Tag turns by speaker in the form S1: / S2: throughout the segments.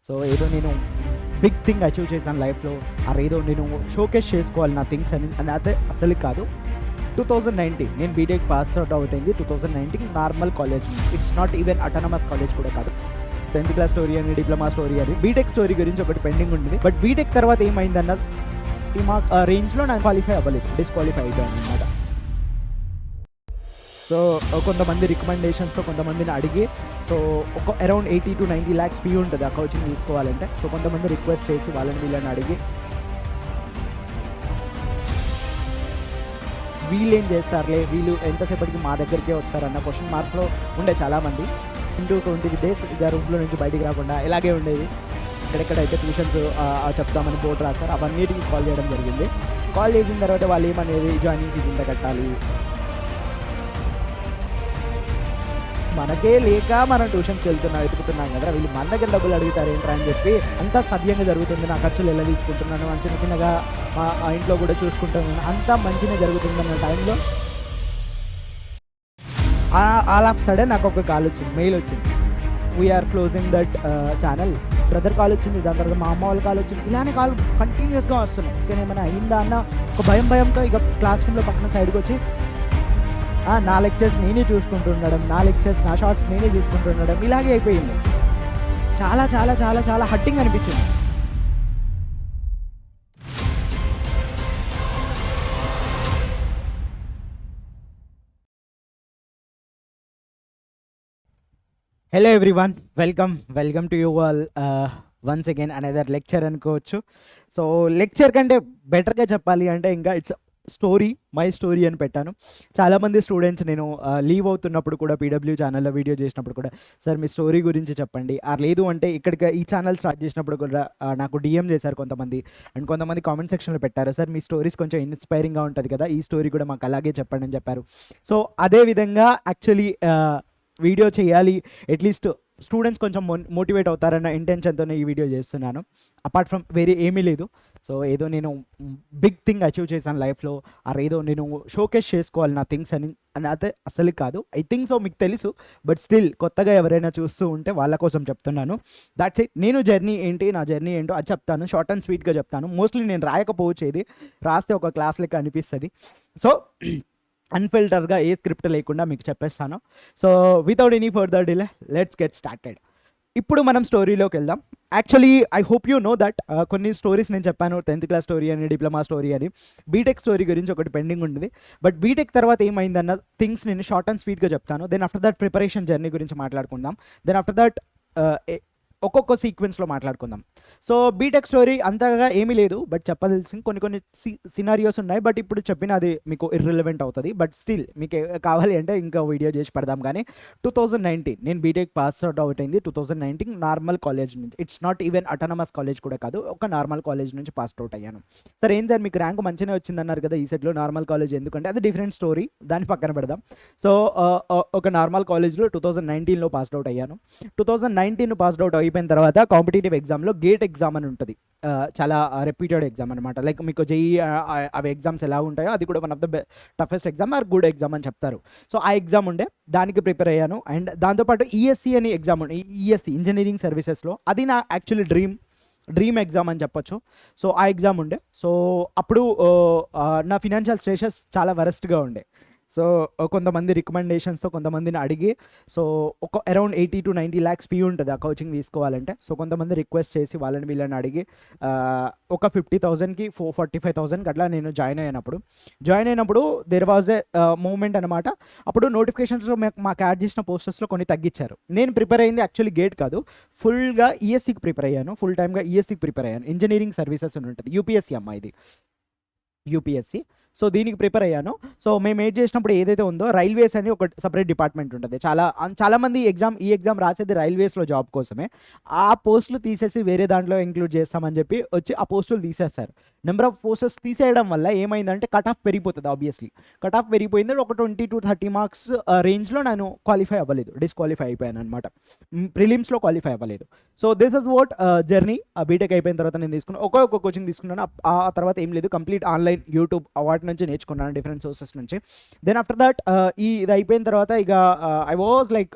S1: So ఏదో నేను big thing achieve చేశాను లైఫ్లో, ఏదో నేను షోకేస్ చేసుకోవాలి నా థింగ్స్ అని అదే అసలు కాదు. 2019 నేను బీటెక్ పాస్ అవుట్ అయింది. 2019 normal college, it's not even autonomous college కూడా కాదు. 10th క్లాస్ స్టోరీ అని, డిప్లొమా స్టోరీ అని, బీటెక్ స్టోరీ గురించి ఒకటి పెండింగ్ ఉంటుంది. బట్ బీటెక్ తర్వాత ఏమైందన్న ఈ మా రేంజ్లో నాకు క్వాలిఫై అవ్వలేదు, డిస్క్వాలిఫై అయ్యాను అనమాట. సో కొంతమంది రికమెండేషన్స్తో కొంతమందిని అడిగి, సో ఒక అరౌండ్ 80 to 90 lakhs ఫీ ఉంటుంది ఆ కోచింగ్ తీసుకోవాలంటే. సో కొంతమంది రిక్వెస్ట్ చేసి వాళ్ళని వీళ్ళని అడిగి, వీళ్ళు ఏం చేస్తారులే, వీళ్ళు ఎంతసేపటికి మా దగ్గరికే వస్తారన్న క్వశ్చన్ మార్క్లో ఉండే చాలామంది. 20 days ఇక రూమ్లో నుంచి బయటికి రాకుండా ఇలాగే ఉండేది. ఎక్కడెక్కడైతే ట్యూషన్స్ చెప్తామని బోర్డు రాస్తారు అవన్నిటికి కాల్ చేయడం జరిగింది. కాల్ చేసిన తర్వాత వాళ్ళు ఏమనేది, జాయినింగ్ ఫీజు ఇంత కట్టాలి, మనకే లేక మనం ట్యూషన్స్కి వెతుకుతున్నాం కదా, వీళ్ళు మన దగ్గర డబ్బులు అడుగుతారు ఏంట్రా అని చెప్పి అంతా సవ్యంగా జరుగుతుంది. నా ఖర్చులు ఎలా తీసుకుంటున్నాను, చిన్న చిన్నగా మా ఇంట్లో కూడా చూసుకుంటున్నాను, అంతా మంచిగా జరుగుతుందన్న టైంలో ఆల్ ఆఫ్ సడన్ నాకు ఒక కాల్ వచ్చింది, మెయిల్ వచ్చింది, we're closing that channel. Brother call వచ్చింది, దాని తర్వాత మా అమ్మ వాళ్ళ కాల్ వచ్చింది. ఇలానే కాల్ కంటిన్యూస్గా వస్తున్నాయి. ఇంకా ఏమైనా అయిందా అన్న ఒక భయంతో ఇక క్లాస్ రూమ్లో పక్కన సైడ్కి వచ్చి నా లెక్చర్స్ నేనే చూసుకుంటుండడం, నా లెక్చర్స్ నా షార్ట్స్ నేనే చూసుకుంటుండడం, ఇలాగే అయిపోయింది. చాలా చాలా చాలా చాలా హట్టింగ్ అనిపించింది. Hello everyone, welcome to you all once again another lecture అనుకోవచ్చు. సో లెక్చర్ కంటే బెటర్గా చెప్పాలి అంటే ఇంకా ఇట్స్ స్టోరీ, మై స్టోరీ అని పెట్టాను. చాలామంది స్టూడెంట్స్ నేను లీవ్ అవుతున్నప్పుడు కూడా పీడబ్ల్యూ ఛానల్లో వీడియో చేసినప్పుడు కూడా, సార్ మీ స్టోరీ గురించి చెప్పండి, లేదు అంటే ఇక్కడికి ఈ ఛానల్ స్టార్ట్ చేసినప్పుడు కూడా నాకు డిఎం చేశారు కొంతమంది, అండ్ కొంతమంది కామెంట్ సెక్షన్లో పెట్టారు, సార్ మీ స్టోరీస్ కొంచెం ఇన్స్పైరింగ్గా ఉంటుంది కదా, ఈ స్టోరీ కూడా మాకు అలాగే చెప్పండి అని చెప్పారు. సో అదేవిధంగా యాక్చువల్లీ వీడియో చేయాలి, అట్లీస్ట్ స్టూడెంట్స్ కొంచెం మోటివేట్ అవుతారన్న ఇంటెన్షన్తోనే ఈ వీడియో చేస్తున్నాను. అపార్ట్ ఫ్రమ్ వేరే ఏమీ లేదు. సో ఏదో నేను బిగ్ థింగ్ అచీవ్ చేశాను లైఫ్లో, ఏదో నేను షోకేస్ చేసుకోవాలి నా థింగ్స్ అని అదే అసలు కాదు. ఐ థింక్ సో మీకు తెలుసు, బట్ స్టిల్ కొత్తగా ఎవరైనా చూస్తూ ఉంటే వాళ్ళ కోసం చెప్తున్నాను. That's it. నేను జర్నీ ఏంటి, నా జర్నీ ఏంటో అది చెప్తాను, షార్ట్ అండ్ స్వీట్గా చెప్తాను. మోస్ట్లీ నేను రాయకపోవచ్చేది, రాస్తే ఒక క్లాస్ లెక్క అనిపిస్తుంది. సో అన్ఫిల్టర్గా ఏ స్క్రిప్ట్ లేకుండా మీకు చెప్పేస్తాను. So without any further delay let's get started. ఇప్పుడు మనం స్టోరీలోకి వెళ్దాం. Actually I hope you know that కొన్ని స్టోరీస్ నేను చెప్పాను, 10th క్లాస్ స్టోరీ అని, డిప్లొమా స్టోరీ అని, బీటెక్ స్టోరీ గురించి ఒకటి పెండింగ్ ఉంటుంది. బట్ బీటెక్ తర్వాత ఏమైందన్న థింగ్స్ నేను షార్ట్ అండ్ స్వీట్గా చెప్తాను. Then after that preparation journey గురించి మాట్లాడుకుందాం. దెన్ ఆఫ్టర్ దట్ ఒక్కొక్క సీక్వెన్స్లో మాట్లాడుకుందాం. సో బీటెక్ స్టోరీ అంతగా ఏమీ లేదు, బట్ చెప్పదలిసి కొన్ని సినారియోస్ ఉన్నాయి. బట్ ఇప్పుడు చెప్పిన అది మీకు ఇర్రిలవెంట్ అవుతుంది. బట్ స్టిల్ మీకు కావాలి అంటే ఇంకా వీడియో చేసి పెడదాం. కానీ 2019 నేను బీటెక్ పాస్ అవుట్ అయింది. 2019 నార్మల్ కాలేజ్ నుంచి, it's not even autonomous college కూడా కాదు, ఒక నార్మల్ కాలేజ్ నుంచి పాస్ అవుట్ అయ్యాను. సరే ఏం సార్ మీకు ర్యాంక్ మంచిగా వచ్చిందన్నారు కదా ఈ సెట్లో, నార్మల్ కాలేజ్ ఎందుకంటే అది డిఫరెంట్ స్టోరీ, దాన్ని పక్కన పెడదాం. సో ఒక నార్మల్ కాలేజ్లో 2019లో పాస్ అవుట్ అయ్యాను. 2019 పాస్ అవుట్ అయిపోయిన తర్వాత కాంపిటేటివ్ ఎగ్జామ్లో గేట్ ఎగ్జామ్ అని ఉంటుంది, చాలా రెప్యూటెడ్ ఎగ్జామ్ అనమాట. లైక్ మీకు జేఈ అవి ఎగ్జామ్స్ ఎలా ఉంటాయో అది కూడా one of the toughest exam or good exam అని చెప్తారు. సో ఆ ఎగ్జామ్ ఉండే, దానికి ప్రిపేర్ అయ్యాను. అండ్ దాంతోపాటు ఈఎస్సి అని ఎగ్జామ్ ఉండే, ఈఎస్సి ఇంజనీరింగ్ సర్వీసెస్లో, అది నా యాక్చువల్లీ డ్రీమ్ ఎగ్జామ్ అని చెప్పొచ్చు. సో ఆ ఎగ్జామ్ ఉండే. సో అప్పుడు నా ఫినాన్షియల్ స్టేటస్ చాలా వరస్ట్గా ఉండే. సో కొంతమంది రికమెండేషన్స్తో కొంతమందిని అడిగి, సో ఒక అరౌండ్ 80 to 90 lakhs ఫీ ఉంటుంది ఆ కోచింగ్ తీసుకోవాలంటే. సో కొంతమంది రిక్వెస్ట్ చేసి వాళ్ళని వీళ్ళని అడిగి ఒక 50,000కి 45,000కి అట్లా నేను జాయిన్ అయినప్పుడు దెర్ వాజ్ ఏ మూమెంట్ అనమాట. అప్పుడు నోటిఫికేషన్స్లో మాకు యాడ్ చేసిన పోస్టర్స్లో కొన్ని తగ్గించారు. నేను ప్రిపేర్ అయింది యాక్చువల్లీ గేట్ కాదు, ఫుల్గా ఈఎస్సికి ప్రిపేర్ అయ్యాను, ఫుల్ టైమ్గా ఈఎస్సికి ప్రిపేర్ అయ్యాను. ఇంజనీరింగ్ సర్వీసెస్ అని ఉంటుంది, యూపీఎస్సీ అమ్మా ఇది, యూపీఎస్సీ. సో దీనికి ప్రిపేర్ అయ్యాను. సో మేము ఏడ్ చేసినప్పుడు ఏదైతే ఉందో రైల్వేస్ అని ఒక సపరేట్ డిపార్ట్మెంట్ ఉంటుంది. చాలామంది ఈ ఎగ్జామ్ రాసేది రైల్వేస్లో జాబ్ కోసమే. ఆ పోస్టులు తీసేసి వేరే దాంట్లో ఇంక్లూడ్ చేస్తామని చెప్పి వచ్చి ఆ పోస్టులు తీసేస్తారు. నెంబర్ ఆఫ్ పోస్టర్స్ తీసేయడం వల్ల ఏమైందంటే కట్ ఆఫ్ పెరిగిపోతుంది. ఆబ్వియస్లీ కట్ ఆఫ్ పెరిగిపోయింది. ఒక 20 to 30 మార్క్స్ రేంజ్లో నేను క్వాలిఫై అవ్వలేదు, డిస్క్వాలిఫై అయిపోయాను అనమాట. ప్రిలిమ్స్లో క్వాలిఫై అవ్వలేదు. So this is what journey. BTech అయిపోయిన తర్వాత నేను తీసుకున్నాను, ఒక్కొక్క కోచింగ్ తీసుకున్నాను. ఆ తర్వాత ఏం లేదు, కంప్లీట్ ఆన్లైన్ యూట్యూబ్ వాట్ చోట్ల నుంచి నేర్చుకున్నాను, డిఫరెంట్ సోర్సెస్ నుంచి. దెన్ ఆఫ్టర్ దట్ ఇది అయిపోయిన తర్వాత ఇక ఐ వాజ్ లైక్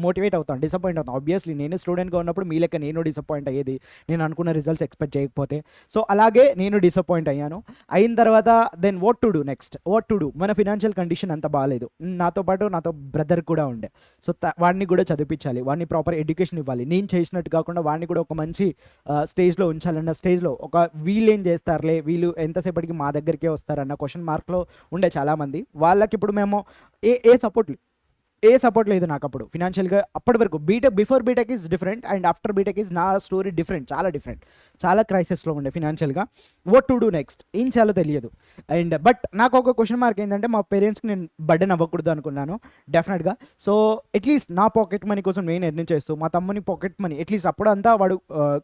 S1: మోటివేట్ అవుతాను, డిసప్పాయింట్ అవుతాను. ఆబ్వియస్లీ నేను స్టూడెంట్గా ఉన్నప్పుడు మీ లెక్క నేను డిసప్పాయింట్ అయ్యేది, నేను అనుకున్న రిజల్ట్స్ ఎక్స్పెక్ట్ చేయకపోతే. సో అలాగే నేను డిసప్పాయింట్ అయ్యాను. అయిన తర్వాత then what to do next, what to do. మన ఫినాన్షియల్ కండిషన్ అంత బాగాలేదు, నాతో పాటు నాతో బ్రదర్ కూడా ఉండే. సో వాడిని కూడా చదివించాలి, వాడిని ప్రాపర్ ఎడ్యుకేషన్ ఇవ్వాలి. నేను చేసినట్టు కాకుండా వాడిని కూడా ఒక మంచి స్టేజ్లో ఉంచాలన్న స్టేజ్లో ఒక వీళ్ళు ఏం చేస్తారులే, వీళ్ళు ఎంతసేపటికి మా దగ్గరికే వస్తారన్న క్వశ్చన్ మార్క్లో ఉండే చాలామంది. వాళ్ళకి ఇప్పుడు మేము ఏ సపోర్ట్ లేదు నాకు అప్పుడు ఫినాన్షియల్గా. అప్పటి వరకు before BTech is different and after BTech is నా స్టోరీ డిఫరెంట్, చాలా డిఫరెంట్, చాలా క్రైసిస్లో ఉండే ఫినాన్షియల్గా. వాట్ టు డూ నెక్స్ట్, ఏం చేయాలో తెలియదు. అండ్ బట్ నాకు ఒక క్వశ్చన్ మార్క్ ఏంటంటే మా పేరెంట్స్కి నేను బర్డెన్ అవ్వకూడదు అనుకున్నాను డెఫినెట్గా. సో అట్లీస్ట్ నా పాకెట్ మనీ కోసం నేను ఎర్న్ చేస్తూ, మా తమ్ముని పాకెట్ మనీ అట్లీస్ట్ అప్పుడు అంతా వాడు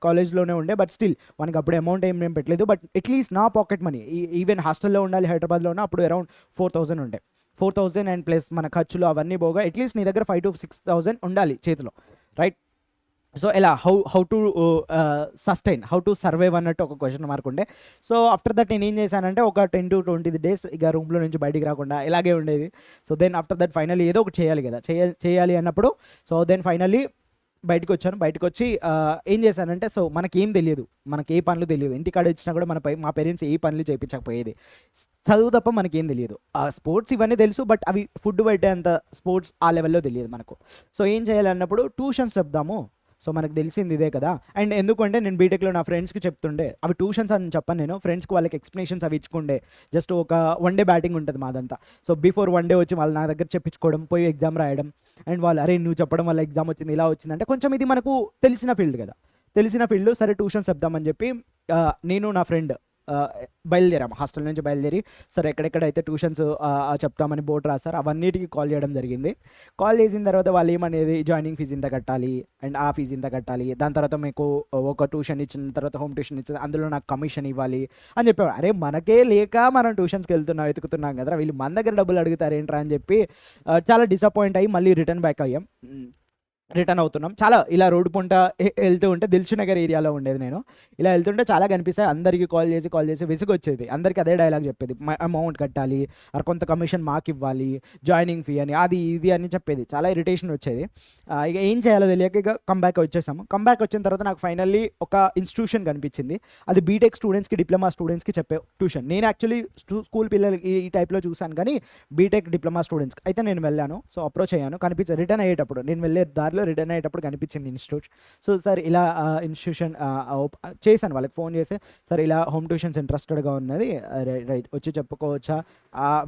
S1: కాలేజ్లోనే ఉండే, బట్ స్టిల్ వానికి అప్పుడు అమౌంట్ ఏం పెట్టలేదు. బట్ అట్లీస్ట్ నా పాకెట్ మనీ, ఈవెన్ హాస్టల్లో ఉండాలి హైదరాబాద్లో ఉన్న, అప్పుడు అరౌండ్ 4,000 ఉండే. 4,000 అండ్ ప్లస్ మన ఖర్చులు అవన్నీ పోగా అట్లీస్ట్ నీ దగ్గర 5,000 to 6,000 ఉండాలి చేతిలో, రైట్? సో ఎలా how to sustain, how to survive అన్నట్టు ఒక క్వశ్చన్ మార్క్ ఉండే. సో ఆఫ్టర్ దట్ నేను ఏం చేశానంటే ఒక 10 to 20 days ఇక రూమ్లో నుంచి బయటికి రాకుండా ఇలాగే ఉండేది. So then after that finally ఏదో ఒకటి చేయాలి కదా, చేయాలి అన్నప్పుడు సో దెన్ ఫైనల్లీ బయటకు వచ్చి ఏం చేశానంటే, సో మనకేం తెలియదు, మనకి ఏ పనులు తెలియదు. ఇంటికాడ వచ్చినా కూడా మా పేరెంట్స్ ఏ పనులు చేయించకపోయేది, చదువు తప్ప మనకేం తెలియదు. స్పోర్ట్స్ ఇవన్నీ తెలుసు, బట్ అవి ఫుడ్ పెట్టేంత స్పోర్ట్స్ ఆ లెవెల్లో తెలియదు మనకు. సో ఏం చేయాలన్నప్పుడు ట్యూషన్స్ చెప్దాము, సో మనకు తెలిసింది ఇదే కదా. అండ్ ఎందుకంటే నేను బీటెక్లో నా ఫ్రెండ్స్కి చెప్తుండే, అవి ట్యూషన్స్ అని చెప్పాను నేను, ఫ్రెండ్స్కి వాళ్ళకి ఎక్స్ప్లెనేషన్స్ అవి ఇచ్చుకుండే. జస్ట్ ఒక 1 day బ్యాటింగ్ ఉంటుంది మాదంతా. సో బిఫోర్ 1 day వచ్చి వాళ్ళు నా దగ్గర చెప్పించుకోవడం, పోయి ఎగ్జామ్ రాయడం. అండ్ వాళ్ళు అరే నువ్వు చెప్పడం వల్ల ఎగ్జామ్ వచ్చింది, ఇలా వచ్చిందంటే కొంచెం ఇది మనకు తెలిసిన ఫీల్డ్ కదా, తెలిసిన ఫీల్డ్. సరే ట్యూషన్స్ చెప్దామని చెప్పి నేను నా ఫ్రెండ్ బయలుదేరాము, హాస్టల్ నుంచి బయలుదేరి సరే ఎక్కడెక్కడైతే ట్యూషన్స్ చెప్తామని బోర్డు రాస్తారు అవన్నిటికీ కాల్ చేయడం జరిగింది. కాల్ చేసిన తర్వాత వాళ్ళు ఏమనేది, జాయినింగ్ ఫీజు ఇంత కట్టాలి అండ్ ఆ ఫీజు ఇంత కట్టాలి, దాని తర్వాత మీకు ఒక ట్యూషన్ ఇచ్చిన తర్వాత హోమ్ ట్యూషన్ ఇచ్చిన అందులో నాకు కమిషన్ ఇవ్వాలి అని చెప్పేవాడు. అరే మనకే లేక మనం ట్యూషన్స్కి వెతుకుతున్నాం కదా, వీళ్ళు మన దగ్గర డబ్బులు అడుగుతారు ఏంట్రా అని చెప్పి చాలా డిసప్పాయింట్ అయ్యి మళ్ళీ రిటర్న్ బ్యాక్ అయ్యాం. రిటర్న్ అవుతున్నాం. చాలా ఇలా రోడ్డు పొంట వెళ్తూ ఉంటే, దిల్షు నగర్ ఏరియాలో ఉండేది నేను, ఇలా వెళ్తుంటే చాలా కనిపిస్తాయి. అందరికీ కాల్ చేసి విసుగు వచ్చేది. అందరికీ అదే డైలాగ్ చెప్పేది, అమౌంట్ కట్టాలి, కొంత కమిషన్ మాకు ఇవ్వాలి, జాయినింగ్ ఫీ అని, అది ఇది అని చెప్పేది. చాలా ఇరిటేషన్ వచ్చేది. ఇక ఏం చేయాలో తెలియక ఇక కంబ్యాక్ వచ్చేసాము. కంబ్యాక్ వచ్చిన తర్వాత నాకు ఫైనల్లీ ఒక ఇన్స్టిట్యూషన్ కనిపించింది. అది బీటెక్ స్టూడెంట్స్కి, డిప్లొమా స్టూడెంట్స్కి చెప్పే ట్యూషన్. నేను యాక్చువల్లీ స్కూల్ పిల్లలకి ఈ టైప్లో చూశాను, కానీ బీటెక్ డిప్లొమా స్టూడెంట్స్కి అయితే నేను వెళ్ళాను. సో అప్రోచ్ అయ్యాను, కనిపించాను. రిటర్న్ అయ్యేటప్పుడు, నేను వెళ్ళే దారిలో రిటర్న్ అయ్యేటప్పుడు కనిపించింది ఇన్స్టిట్యూట్. సో సార్ ఇలా ఇన్స్టిట్యూషన్ చేశాను, వాళ్ళకి ఫోన్ చేసి సార్ ఇలా హోమ్ ట్యూషన్స్ ఇంట్రెస్టెడ్గా ఉన్నది, రైట్ వచ్చి చెప్పుకోవచ్చా,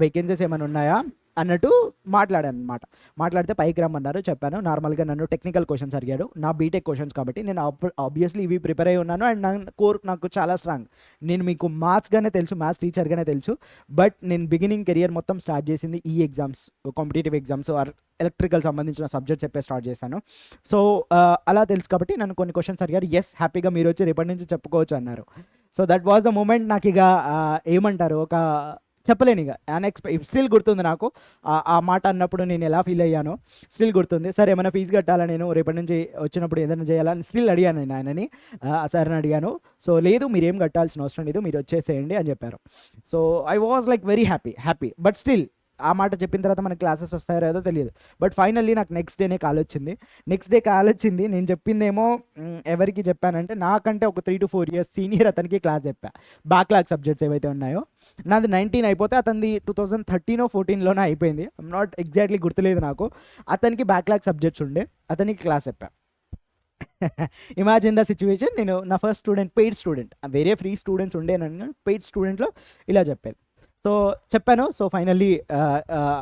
S1: వేకెన్సీస్ ఏమైనా ఉన్నాయా అన్నట్టు మాట్లాడాను అనమాట. మాట్లాడితే పైకి రమ్మన్నారు, చెప్పాను. నార్మల్గా నన్ను టెక్నికల్ క్వశ్చన్స్ అడిగాడు, నా బీటెక్ క్వశ్చన్స్ కాబట్టి నేను ఆబ్వియస్లీ ఇవి ప్రిపేర్ అయి ఉన్నాను. అండ్ నా కోర్ నాకు చాలా స్ట్రాంగ్. నేను మీకు మ్యాథ్స్గానే తెలుసు, మ్యాథ్స్ టీచర్గానే తెలుసు, బట్ నేను బిగినింగ్ కెరియర్ మొత్తం స్టార్ట్ చేసింది ఈ exams, competitive exams are electrical సంబంధించిన సబ్జెక్ట్ చెప్పే స్టార్ట్ చేశాను. సో అలా తెలుసు కాబట్టి నన్ను కొన్ని క్వశ్చన్స్ అడిగారు. ఎస్ హ్యాపీగా మీరు వచ్చి రేపటి నుంచి చెప్పుకోవచ్చు అన్నారు. So that was the moment. నాకు ఇక ఏమంటారు, ఒక చెప్పలేను, ఇక స్టిల్ గుర్తుంది నాకు ఆ మాట అన్నప్పుడు నేను ఎలా ఫీల్ అయ్యానో స్టిల్ గుర్తుంది. సరే ఏమైనా ఫీజు కట్టాలా, నేను రేపటి నుంచి వచ్చినప్పుడు ఏదైనా చేయాలని స్టిల్ అడిగాను నేను ఆయనని, సార్ని అడిగాను. సో లేదు మీరేం కట్టాల్సిన అవసరం లేదు, మీరు వచ్చేసేయండి అని చెప్పారు. So I was like very happy. But still ఆ మాట చెప్పిన తర్వాత మనకి క్లాసెస్ వస్తాయో ఏదో తెలియదు. బట్ ఫైనల్లీ నాకు నెక్స్ట్ డేనే కాల్ వచ్చింది. నేను చెప్పిందేమో ఎవరికి చెప్పానంటే, నాకంటే ఒక 3 to 4 years సీనియర్ అతనికి క్లాస్ చెప్పా. బ్యాక్లాగ్ సబ్జెక్ట్స్ ఏవైతే ఉన్నాయో, నాది 19 అయిపోతే అతనిది 2013 or 14 అయిపోయింది. ఐమ్ నాట్ ఎగ్జాక్ట్లీ గుర్తులేదు నాకు. అతనికి బ్యాక్లాగ్ సబ్జెక్ట్స్ ఉండే, అతనికి క్లాస్ చెప్పా. Imagine the situation. నేను నా ఫస్ట్ స్టూడెంట్, పెయిడ్ స్టూడెంట్, వేరే ఫ్రీ స్టూడెంట్స్ ఉండేనని పెయిడ్ స్టూడెంట్లో ఇలా చెప్పాను. సో చెప్పాను. సో ఫైనల్లీ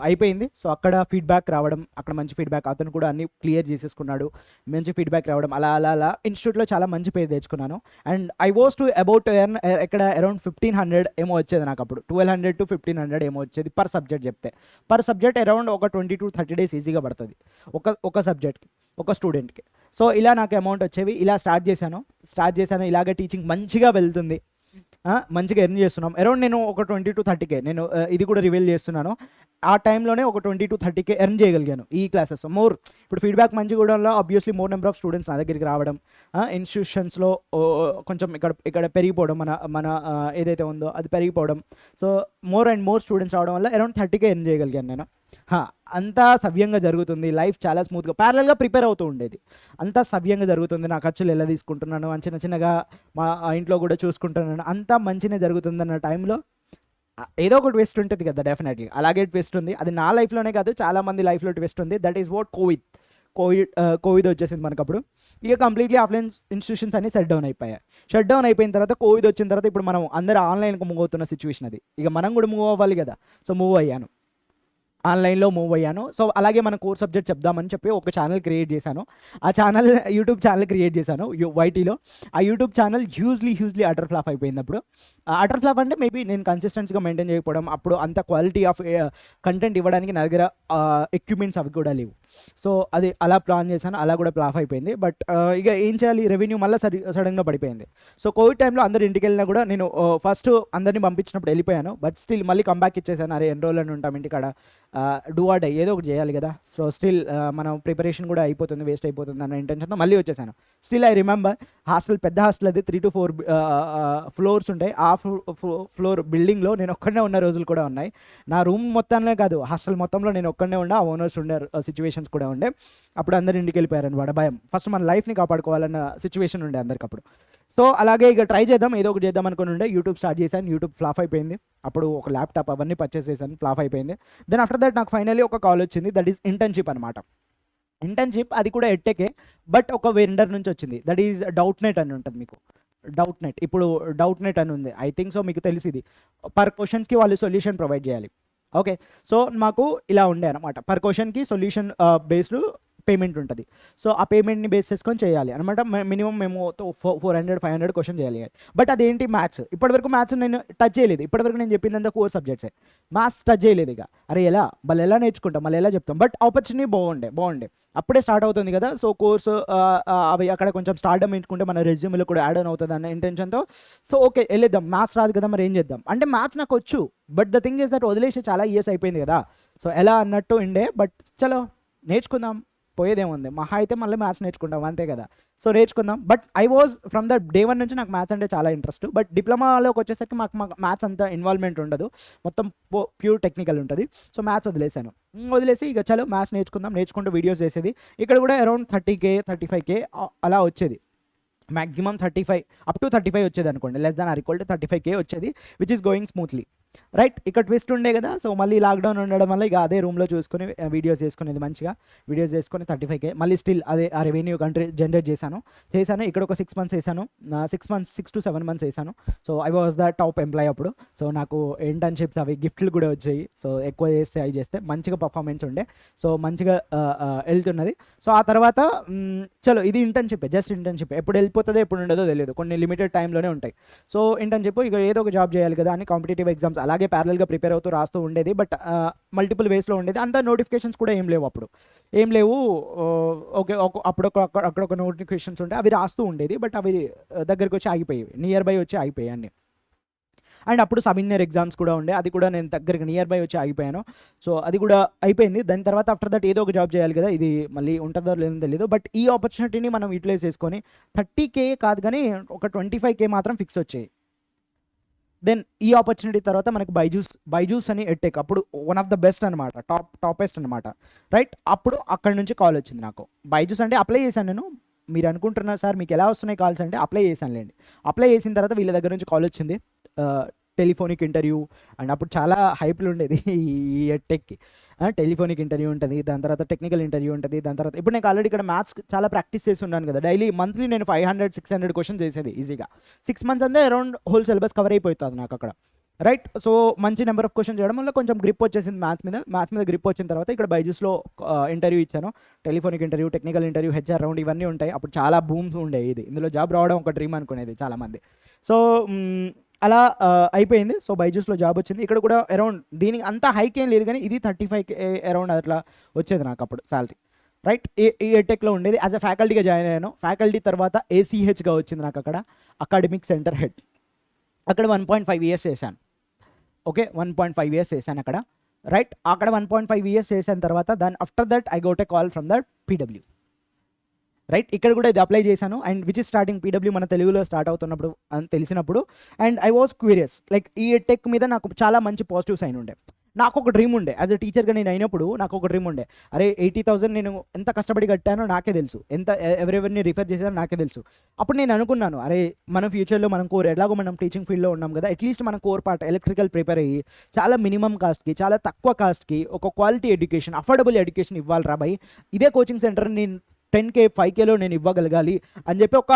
S1: అయిపోయింది. సో అక్కడ ఫీడ్బ్యాక్ రావడం, అక్కడ మంచి ఫీడ్బ్యాక్, అతను కూడా అన్ని క్లియర్ చేసేసుకున్నాడు, మంచి ఫీడ్బ్యాక్ రావడం, అలా ఇన్స్టిట్యూట్లో చాలా మంచి పేరు తెచ్చుకున్నాను. And I was to about earn ఎక్కడ అరౌండ్ 1,500 ఏమో వచ్చేది నాకు అప్పుడు, 1,200 to 1,500 ఏమో వచ్చేది పర్ సబ్జెక్ట్ చెప్తే. పర్ సబ్జెక్ట్ అరౌండ్ ఒక 20 to 30 days ఈజీగా పడుతుంది ఒక సబ్జెక్ట్కి, ఒక స్టూడెంట్కి. సో ఇలా నాకు అమౌంట్ వచ్చేవి. ఇలా స్టార్ట్ చేశాను. ఇలాగ టీచింగ్ మంచిగా వెళ్తుంది. మంచిగా ఎర్న్ చేస్తున్నాం. అరౌండ్ నేను ఒక 20-30K నేను ఇది కూడా రివీల్ చేస్తున్నాను. ఆ టైంలోనే ఒక 20-30K ఎర్న్ చేయగలిగాను ఈ క్లాసెస్. మోర్ ఇప్పుడు ఫీడ్బ్యాక్ మంచిగా కూడా obviously more number of students నా దగ్గరికి రావడం, ఇన్స్టిట్యూషన్స్లో కొంచెం ఇక్కడ పెరిగిపోవడం, మన ఏదైతే ఉందో అది పెరిగిపోవడం. So more and more students రావడం వల్ల అరౌండ్ 30K ఎర్న్ చేయగలిగాను నేను. అంతా సవ్యంగా జరుగుతుంది, లైఫ్ చాలా స్మూత్గా ప్యారలల్గా ప్రిపేర్ అవుతూ ఉండేది. అంతా సవ్యంగా జరుగుతుంది, నా ఖర్చులు ఎలా తీసుకుంటున్నాను అని చిన్న చిన్నగా మా ఇంట్లో కూడా చూసుకుంటున్నాను, అంతా మంచిగా జరుగుతుందన్న టైంలో ఏదో ఒక ట్విస్ట్ ఉంటుంది కదా డెఫినెట్లీ. అలాగే ట్విస్ట్ ఉంది, అది నా లైఫ్లోనే కాదు చాలామంది లైఫ్లో ట్విస్ట్ ఉంది. దట్ ఈస్ వాట్ కోవిడ్ వచ్చేసింది మనకప్పుడు. ఇక కంప్లీట్లీ ఆఫ్లైన్ ఇన్స్టిట్యూషన్స్ అన్ని షట్ డౌన్ అయిపోయిన తర్వాత కోవిడ్ వచ్చిన తర్వాత ఇప్పుడు మనం అందరూ ఆన్లైన్కి మూవ్ అవుతున్న సిచ్యువేషన్ అది. ఇక మనం కూడా మూవ్ అవ్వాలి కదా. సో ఆన్లైన్లో మూవ్ అయ్యాను. సో అలాగే మన కోర్ సబ్జెక్ట్ చెప్దామని చెప్పి ఒక ఛానల్ క్రియేట్ చేశాను. ఆ ఛానల్ యూట్యూబ్ ఛానల్ క్రియేట్ చేశాను వైటీలో. ఆ YouTube channel hugely utter flop అయిపోయింది. అప్పుడు అటర్ ఫ్లాప్ అంటే మేబీ నేను కన్సిస్టెన్సీగా మెయింటైన్ చేయకపోవడం, అప్పుడు అంత క్వాలిటీ ఆఫ్ కంటెంట్ ఇవ్వడానికి నా దగ్గర ఎక్విప్మెంట్స్ అవి కూడా లేవు. సో అది అలా ప్లాన్ చేశాను, అలా కూడా ఫ్లాప్ అయిపోయింది. బట్ ఇక ఏం చేయాలి, రెవెన్యూ మళ్ళీ సడన్గా పడిపోయింది. సో కోవిడ్ టైంలో అందరు ఇంటికి వెళ్ళినా కూడా నేను ఫస్ట్ అందరినీ పంపించినప్పుడు వెళ్ళిపోయాను. బట్ స్టిల్ మళ్ళీ కంబ్యాక్ ఇచ్చేసాను. అరే ఎన్ని రోజులు ఉంటాం ఇంటికాడ, డూ ఆర్ డై ఏదో ఒకటి చేయాలి కదా. సో స్టిల్ మనం ప్రిపరేషన్ కూడా అయిపోతుంది, వేస్ట్ అయిపోతుంది అన్న ఇంటెన్షన్తో మళ్ళీ వచ్చేసాను. స్టిల్ ఐ రిమెంబర్ పెద్ద హాస్టల్ అది 3 to 4 ఫ్లోర్స్ ఉంటాయి. ఆ ఫ్లోర్ బిల్డింగ్లో నేను ఒక్కడనే ఉన్న రోజులు కూడా ఉన్నాయి. నా రూమ్ మొత్తంలో కాదు, హాస్టల్ మొత్తంలో నేను ఒక్కడనే ఉండే. ఆ ఓనర్స్ ఉండే సిచ్యువేషన్స్ కూడా ఉండే. అప్పుడు అందరు ఇంటికి వెళ్ళిపోయారు అనమాట. భయం, ఫస్ట్ మన లైఫ్ని కాపాడుకోవాలన్న సిచ్యువేషన్ ఉండే అందరికి అప్పుడు. సో అలాగే ఇక ట్రై చేద్దాం, ఏదో ఒకటి చేద్దాం అనుకుని ఉండే. యూట్యూబ్ స్టార్ట్ చేశాను, యూట్యూబ్ ఫ్లాప్ అయిపోయింది. అప్పుడు ఒక ల్యాప్టాప్ అవన్నీ పర్చేస్ చేశాను, ఫ్లాప్ అయిపోయింది. దెన్ ఆఫ్టర్ దట్ నాకు ఫైనల్లీ ఒక కాల్ వచ్చింది. దట్ ఈస్ ఇంటర్న్షిప్ అనమాట. ఇంటర్న్షిప్ అది కూడా ఎట్టెకే, బట్ ఒక వెండర్ నుంచి వచ్చింది. దట్ ఈజ్ డౌట్నెట్ అని ఉంటుంది మీకు. డౌట్నెట్ ఇప్పుడు డౌట్నెట్ అని ఉంది, ఐ థింక్. సో మీకు తెలిసింది, పర్ క్వశ్చన్స్కి వాళ్ళు సొల్యూషన్ ప్రొవైడ్ చేయాలి. ఓకే, సో మాకు ఇలా ఉండే అనమాట. పర్ క్వశ్చన్కి సొల్యూషన్ బేస్డ్ పేమెంట్ ఉంటుంది. సో ఆ పేమెంట్ని బేస్ చేసుకొని చేయాలి అనమాట. మినిమం మేము 400-500 క్వశ్చన్ చేయాలి. బట్ అదేంటి, మ్యాథ్స్. ఇప్పటివరకు మ్యాథ్స్ నేను టచ్ చేయలేదు. ఇప్పటివరకు నేను చెప్పిందంతా కోర్ సబ్జెక్ట్సే, మ్యాథ్స్ టచ్ చేయలేదు. ఇక అరే ఎలా నేర్చుకుంటాం, మళ్ళీ ఎలా చెప్తాం. బట్ ఆపర్చునిటీ బాగుండే అప్పుడే స్టార్ట్ అవుతుంది కదా. సో కోర్సు అవి అక్కడ కొంచెం స్టార్డమ్ ఎంచుకుంటే మన రెజ్యూమ్లో కూడా యాడ్ ఆన్ అవుతుంది అన్న ఇంటెన్షన్తో సో ఓకే వెళ్ళేద్దాం. మ్యాథ్స్ రాదు కదా, మరి ఏం చేద్దాం అంటే మ్యాథ్స్ నాకు వచ్చు. But the thing is that వదిలేసి చాలా ఇయర్స్ అయిపోయింది కదా. సో ఎలా అన్నట్టు ఉండే. బట్ చలో నేర్చుకుందాం, పోయేదేముంది, మహా అయితే మళ్ళీ మ్యాథ్స్ నేర్చుకుంటాం అంతే కదా. సో నేర్చుకుందాం. But I was from the day 1 నుంచి నాకు మ్యాథ్స్ అంటే చాలా ఇంట్రెస్ట్. బట్ డిప్లొమాలోకి వచ్చేసరికి మాకు మ్యాథ్స్ అంత ఇన్వాల్వ్మెంట్ ఉండదు, మొత్తం ప్యూర్ టెక్నికల్ ఉంటుంది. సో మ్యాథ్స్ వదిలేసి ఇక చలో మ్యాథ్స్ నేర్చుకుంటూ వీడియోస్ చేసేది. ఇక్కడ కూడా అరౌండ్ 30K 35K అలా వచ్చేది. మ్యాక్సిమం 35 అప్ టు 35 వచ్చేది అనుకోండి, less than or equal to 35K వచ్చేది, which is going smoothly. Right, ఇక్కడ ట్విస్ట్ ఉండే కదా. సో మళ్ళీ లాక్డౌన్ ఉండడం వల్ల ఇక అదే రూమ్లో చూసుకుని వీడియోస్ చేసుకునేది, మంచిగా వీడియోస్ చేసుకొని 35K మళ్ళీ స్టిల్ అదే ఆ రెవెన్యూ జనరేట్ చేశాను. ఇక్కడ ఒక 6 months వేసాను, 6 to 7 months వేసాను. So I was the top employee అప్పుడు. సో నాకు ఇంటర్న్షిప్స్ అవి గిఫ్ట్లు కూడా వచ్చాయి. సో ఎక్కువ చేస్తే మంచిగా పర్ఫార్మెన్స్ ఉండే. సో మంచిగా వెళ్తున్నది. సో ఆ తర్వాత చలో ఇది ఇంటర్న్షిప్, జస్ట్ ఇంటర్న్షిప్. ఎప్పుడు వెళ్ళిపోతుందో ఎప్పుడు ఉండదో తెలియదు, కొన్ని లిమిటెడ్ టైంలోనే ఉంటాయి. సో ఇంటర్న్షిప్ ఇక ఏదో ఒక జాబ్ చేయాలి కదా అని కాంపిటేటివ్ ఎగ్జామ్స్ అలాగే ప్యారలల్గా ప్రిపేర్ అవుతూ రాస్తూ ఉండేది. బట్ మల్టిపుల్ వేస్లో ఉండేది. అంత నోటిఫికేషన్స్ కూడా ఏం లేవు. ఓకే, అక్కడ ఒక నోటిఫికేషన్స్ ఉంటే అవి రాస్తూ ఉండేది. బట్ అవి దగ్గరికి వచ్చి ఆగిపోయేవి, నియర్ బై వచ్చి ఆగిపోయాయి అన్నీ. అండ్ అప్పుడు సబ్-ఇంజనీర్ ఎగ్జామ్స్ కూడా ఉండే, అది కూడా నేను దగ్గరికి నియర్ బై వచ్చి ఆగిపోయాను. సో అది కూడా అయిపోయింది. దాని తర్వాత ఆఫ్టర్ దట్ ఏదో ఒక జాబ్ చేయాలి కదా, ఇది మళ్ళీ ఉంటుందో లేదో తెలియదు. బట్ ఈ ఆపర్చునిటీని మనం యూటిలైజ్ చేసుకొని 30K కాదు కానీ ఒక 25K మాత్రం ఫిక్స్ వచ్చాయి. దెన్ ఈ ఆపర్చునిటీ తర్వాత మనకి బైజూస్ అని ఎట్టెక్, అప్పుడు వన్ ఆఫ్ ద బెస్ట్ అనమాట, టాపెస్ట్ అనమాట. రైట్, అప్పుడు అక్కడ నుంచి కాల్ వచ్చింది నాకు. బైజూస్ అంటే అప్లై చేశాను నేను. మీరు అనుకుంటున్నారు సార్ మీకు ఎలా వస్తున్నాయి కాల్స్ అంటే, అప్లై చేశానులేండి. అప్లై చేసిన తర్వాత వీళ్ళ దగ్గర నుంచి కాల్ వచ్చింది, టెలిఫోనిక్ ఇంటర్వ్యూ. అండ్ అప్పుడు చాలా హైప్లు ఉండేది ఈ టెక్కి. టెలిఫోనిక్ ఇంటర్వ్యూ ఉంటుంది, దాని తర్వాత టెక్నికల్ ఇంటర్వ్యూ ఉంటుంది, దాని తర్వాత ఇప్పుడు నేను ఆల్రెడీ ఇక్కడ మ్యాథ్స్ చాలా ప్రాక్టీస్ చేసి ఉన్నాను కదా. డైలీ మంత్లీ నేను 500-600 క్వశ్చన్స్ చేసేది ఈజీగా. 6 months అంతే అరౌండ్ హోల్ సిలబస్ కవర్ అయిపోతుంది నాకు అక్కడ. రైట్, సో మంచి నెంబర్ ఆఫ్ క్వశ్చన్ చేయడం వల్ల కొంచెం గ్రిప్ వచ్చేసింది మ్యాథ్స్ మీద గ్రిప్ వచ్చిన తర్వాత ఇక్కడ బైజూస్లో ఇంటర్వ్యూ ఇచ్చాను. Telephonic interview, technical interview, HR round ఇవన్నీ ఉంటాయి. అప్పుడు చాలా బూమ్స్ ఉండేది, ఇందులో జాబ్ రావడం ఒక డ్రీమ్ అనుకునేది చాలామంది. సో అలా అయిపోయింది. సో బైజూస్లో జాబ్ వచ్చింది. ఇక్కడ కూడా అరౌండ్ దీనికి అంత హైక్ ఏం లేదు కానీ ఇది 35K అరౌండ్ అట్లా వచ్చేది నాకు అప్పుడు శాలరీ. రైట్, ఈ ఎటెక్లో ఉండేది. యాజ్ అ ఫ్యాకల్టీగా జాయిన్ అయ్యాను. ఫ్యాకల్టీ తర్వాత ACHగా వచ్చింది నాకు అక్కడ, అకాడమిక్ సెంటర్ హెడ్. అక్కడ 1.5 ఇయర్స్ చేశాను. ఓకే, 1.5 ఇయర్స్ చేశాను అక్కడ, రైట్. అక్కడ 1.5 ఇయర్స్ చేసిన తర్వాత దాని after that I got a call from that PW, right. ఇక్కడ కూడా ఇది అప్లై చేశాను and which is starting PW మన తెలుగులో స్టార్ట్ అవుతున్నప్పుడు అని తెలిసినప్పుడు and I was curious, like ఈ టెక్ మీద నాకు చాలా మంచి పాజిటివ్ సైన్ ఉండే. నాకు ఒక డ్రీమ్ ఉండే యాజ్ అ టీచర్గా నేను అయినప్పుడు నాకు ఒక డ్రీమ్ ఉండే, అరే 80,000 నేను ఎంత కష్టపడి కట్టానో నాకే తెలుసు, ఎంత ఎవరెవరిని రిఫర్ చేశానో నాకే తెలుసు. అప్పుడు నేను అనుకున్నాను, అరే మన ఫ్యూచర్లో మనం కోర్ ఎలాగో మనం టీచింగ్ ఫీల్డ్లో ఉన్నాం కదా, అట్లీస్ట్ మన కోర్ పార్ట్ ఎలక్ట్రికల్ ప్రిపేర్ అయ్యి చాలా మినిమం కాస్ట్కి చాలా తక్కువ కాస్ట్కి ఒక క్వాలిటీ ఎడ్యుకేషన్ అఫోర్డబుల్ ఎడ్యుకేషన్ ఇవ్వాలి రాబాయి, ఇదే కోచింగ్ సెంటర్ నేను 10K 5Kలో నేను ఇవ్వగలగాలి అని చెప్పి ఒక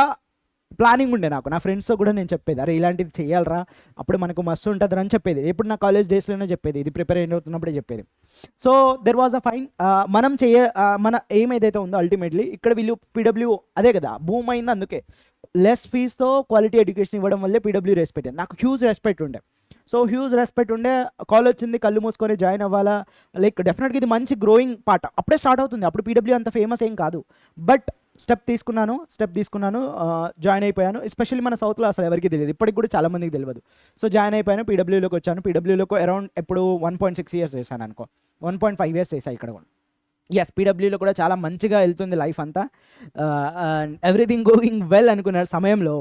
S1: ప్లానింగ్ ఉండే నాకు. నా ఫ్రెండ్స్తో కూడా నేను చెప్పేది, అరే ఇలాంటిది చేయాలరా అప్పుడు మనకు మస్తు ఉంటుంది అని చెప్పేది. ఎప్పుడు నా కాలేజ్ డేస్లోనే చెప్పేది, ఇది ప్రిపేర్ అవుతున్నప్పుడే చెప్పేది. So there was a fine, మనం మన ఎయిమ్ ఏదైతే ఉందో అల్టిమేట్లీ ఇక్కడ వీళ్ళు పీడబ్ల్యూ అదే కదా బూమ్ అయింది, అందుకే లెస్ ఫీజ్తో క్వాలిటీ ఎడ్యుకేషన్ ఇవ్వడం వల్లే పీడబ్ల్యూ రెస్పెక్ట్. నాకు హ్యూజ్ రెస్పెక్ట్ ఉండే, సో హ్యూజ్ రెస్పెక్ట్ ఉండే. కాల్ వచ్చింది, కళ్ళు మూసుకొని జాయిన్ అవ్వాలా, లైక్ డెఫినెట్గా ఇది మంచి గ్రోయింగ్ పార్ట్, అప్పుడే స్టార్ట్ అవుతుంది. అప్పుడు పీడబ్ల్యూ అంత ఫేమస్ ఏం కాదు, బట్ స్టెప్ తీసుకున్నాను, జాయిన్ అయిపోయాను. ఎస్పెషల్లీ మన సౌత్లో అసలు ఎవరికి తెలియదు, ఇప్పటికి కూడా చాలా మందికి తెలియదు. సో జాయిన్ అయిపోయాను, పీడబ్ల్యూలోకి వచ్చాను. పీడబ్ల్యూలోకి అరౌండ్ ఎప్పుడు 1.6 ఇయర్స్ చేశాను అనుకో, 1.5 ఇయర్స్ చేశాను ఇక్కడ కూడా. ఎస్, పీడబ్ల్యూలో కూడా చాలా మంచిగా వెళ్తుంది లైఫ్ అంతా, ఎవ్రీథింగ్ గోయింగ్ వెల్ అనుకున్న సమయంలో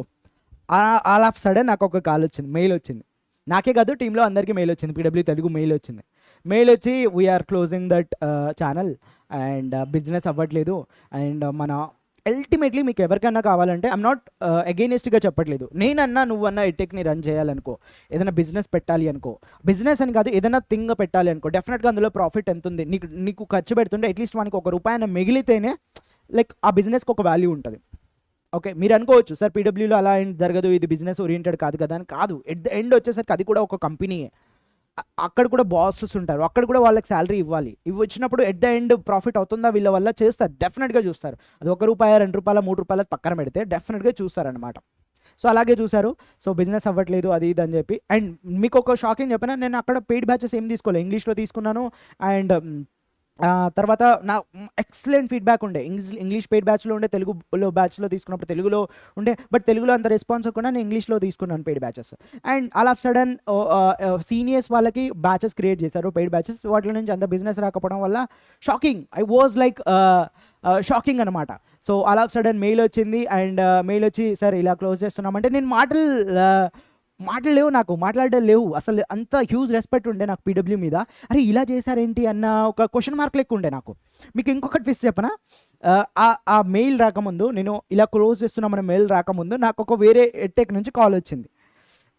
S1: ఆల్ ఆఫ్ సడన్ నాకు ఒక కాల్ వచ్చింది, మెయిల్ వచ్చింది. నాకే కాదు టీంలో అందరికీ మెయిల్ వచ్చింది, పీడబ్ల్యూ తెలుగు మెయిల్ వచ్చింది. మెయిల్ వచ్చి we're closing that channel and business అవ్వట్లేదు అండ్ మన అల్టిమేట్లీ మీకు ఎవరికైనా కావాలంటే ఐమ్ నాట్ అగెయినిస్ట్గా చెప్పట్లేదు, నేనన్నా నువ్వన్నా ఎటెక్ని రన్ చేయాలనుకో, ఏదైనా బిజినెస్ పెట్టాలి అనుకో, బిజినెస్ అని కాదు ఏదైనా థింగ్ పెట్టాలి అనుకో, డెఫినెట్గా అందులో ప్రాఫిట్ ఎంత ఉంది నీకు ఖర్చు పెడుతుంటే అట్లీస్ట్ మనకి ₹1 మిగిలితేనే లైక్ ఆ బిజినెస్కి ఒక వాల్యూ ఉంటుంది. ఓకే, మీరు అనుకోవచ్చు సార్ పీడబ్ల్యూలో అలా ఏం జరగదు, ఇది బిజినెస్ ఓరియంటెడ్ కాదు కదా అని. కాదు, ఎట్ ద ఎండ్ వచ్చేసరికి అది కూడా ఒక కంపెనీయే, అక్కడ కూడా బాసెస్ ఉంటారు, అక్కడ కూడా వాళ్ళకి శాలరీ ఇవ్వాలి. ఇవి వచ్చినప్పుడు ఎట్ ద ఎండ్ ప్రాఫిట్ అవుతుందా వీళ్ళ వల్ల చేస్తారు, డెఫినెట్గా చూస్తారు. అది ₹1 ₹2 ₹3 పక్కన పెడితే డెఫినెట్గా చూస్తారనమాట. సో అలాగే చూసారు. సో బిజినెస్ అవ్వట్లేదు అది ఇది అని చెప్పి. అండ్ మీకు ఒక షాకింగ్ చెప్పిన, నేను అక్కడ పెయిడ్ బ్యాచెస్ ఏం తీసుకోలేదు, ఇంగ్లీష్లో తీసుకున్నాను. అండ్ తర్వాత నా ఎక్సలెంట్ ఫీడ్బ్యాక్ ఉండే, ఇంగ్లీష్ పెయిడ్ బ్యాచ్లో ఉండే, తెలుగులో బ్యాచ్లో తీసుకున్నప్పుడు తెలుగులో ఉండే, బట్ తెలుగులో అంత రెస్పాన్స్ అవ్వకుండా నేను ఇంగ్లీష్లో తీసుకున్నాను paid batches. And all of sudden seniors వాళ్ళకి బ్యాచెస్ క్రియేట్ చేశారు, పెయిడ్ బ్యాచెస్. వాటిలో నుంచి అంత బిజినెస్ రాకపోవడం వల్ల shocking, I was like shocking అనమాట. So all of sudden mail వచ్చింది అండ్ మెయిల్ వచ్చి సార్ ఇలా క్లోజ్ చేస్తున్నామంటే నేను మాటలు లేవు, నాకు మాట్లాడడం లేవు అసలు. అంత హ్యూజ్ రెస్పెక్ట్ ఉండే నాకు పీడబ్ల్యూ మీద. అరే ఇలా చేశారేంటి అన్న ఒక క్వశ్చన్ మార్క్ లెక్క ఉండే నాకు. మీకు ఇంకొకటి ట్విస్ట్ చెప్పనా, ఆ మెయిల్ రాకముందు, నేను ఇలా క్లోజ్ చేస్తున్నామన్న మెయిల్ రాకముందు నాకు ఒక వేరే ఎడ్టెక్ నుంచి కాల్ వచ్చింది.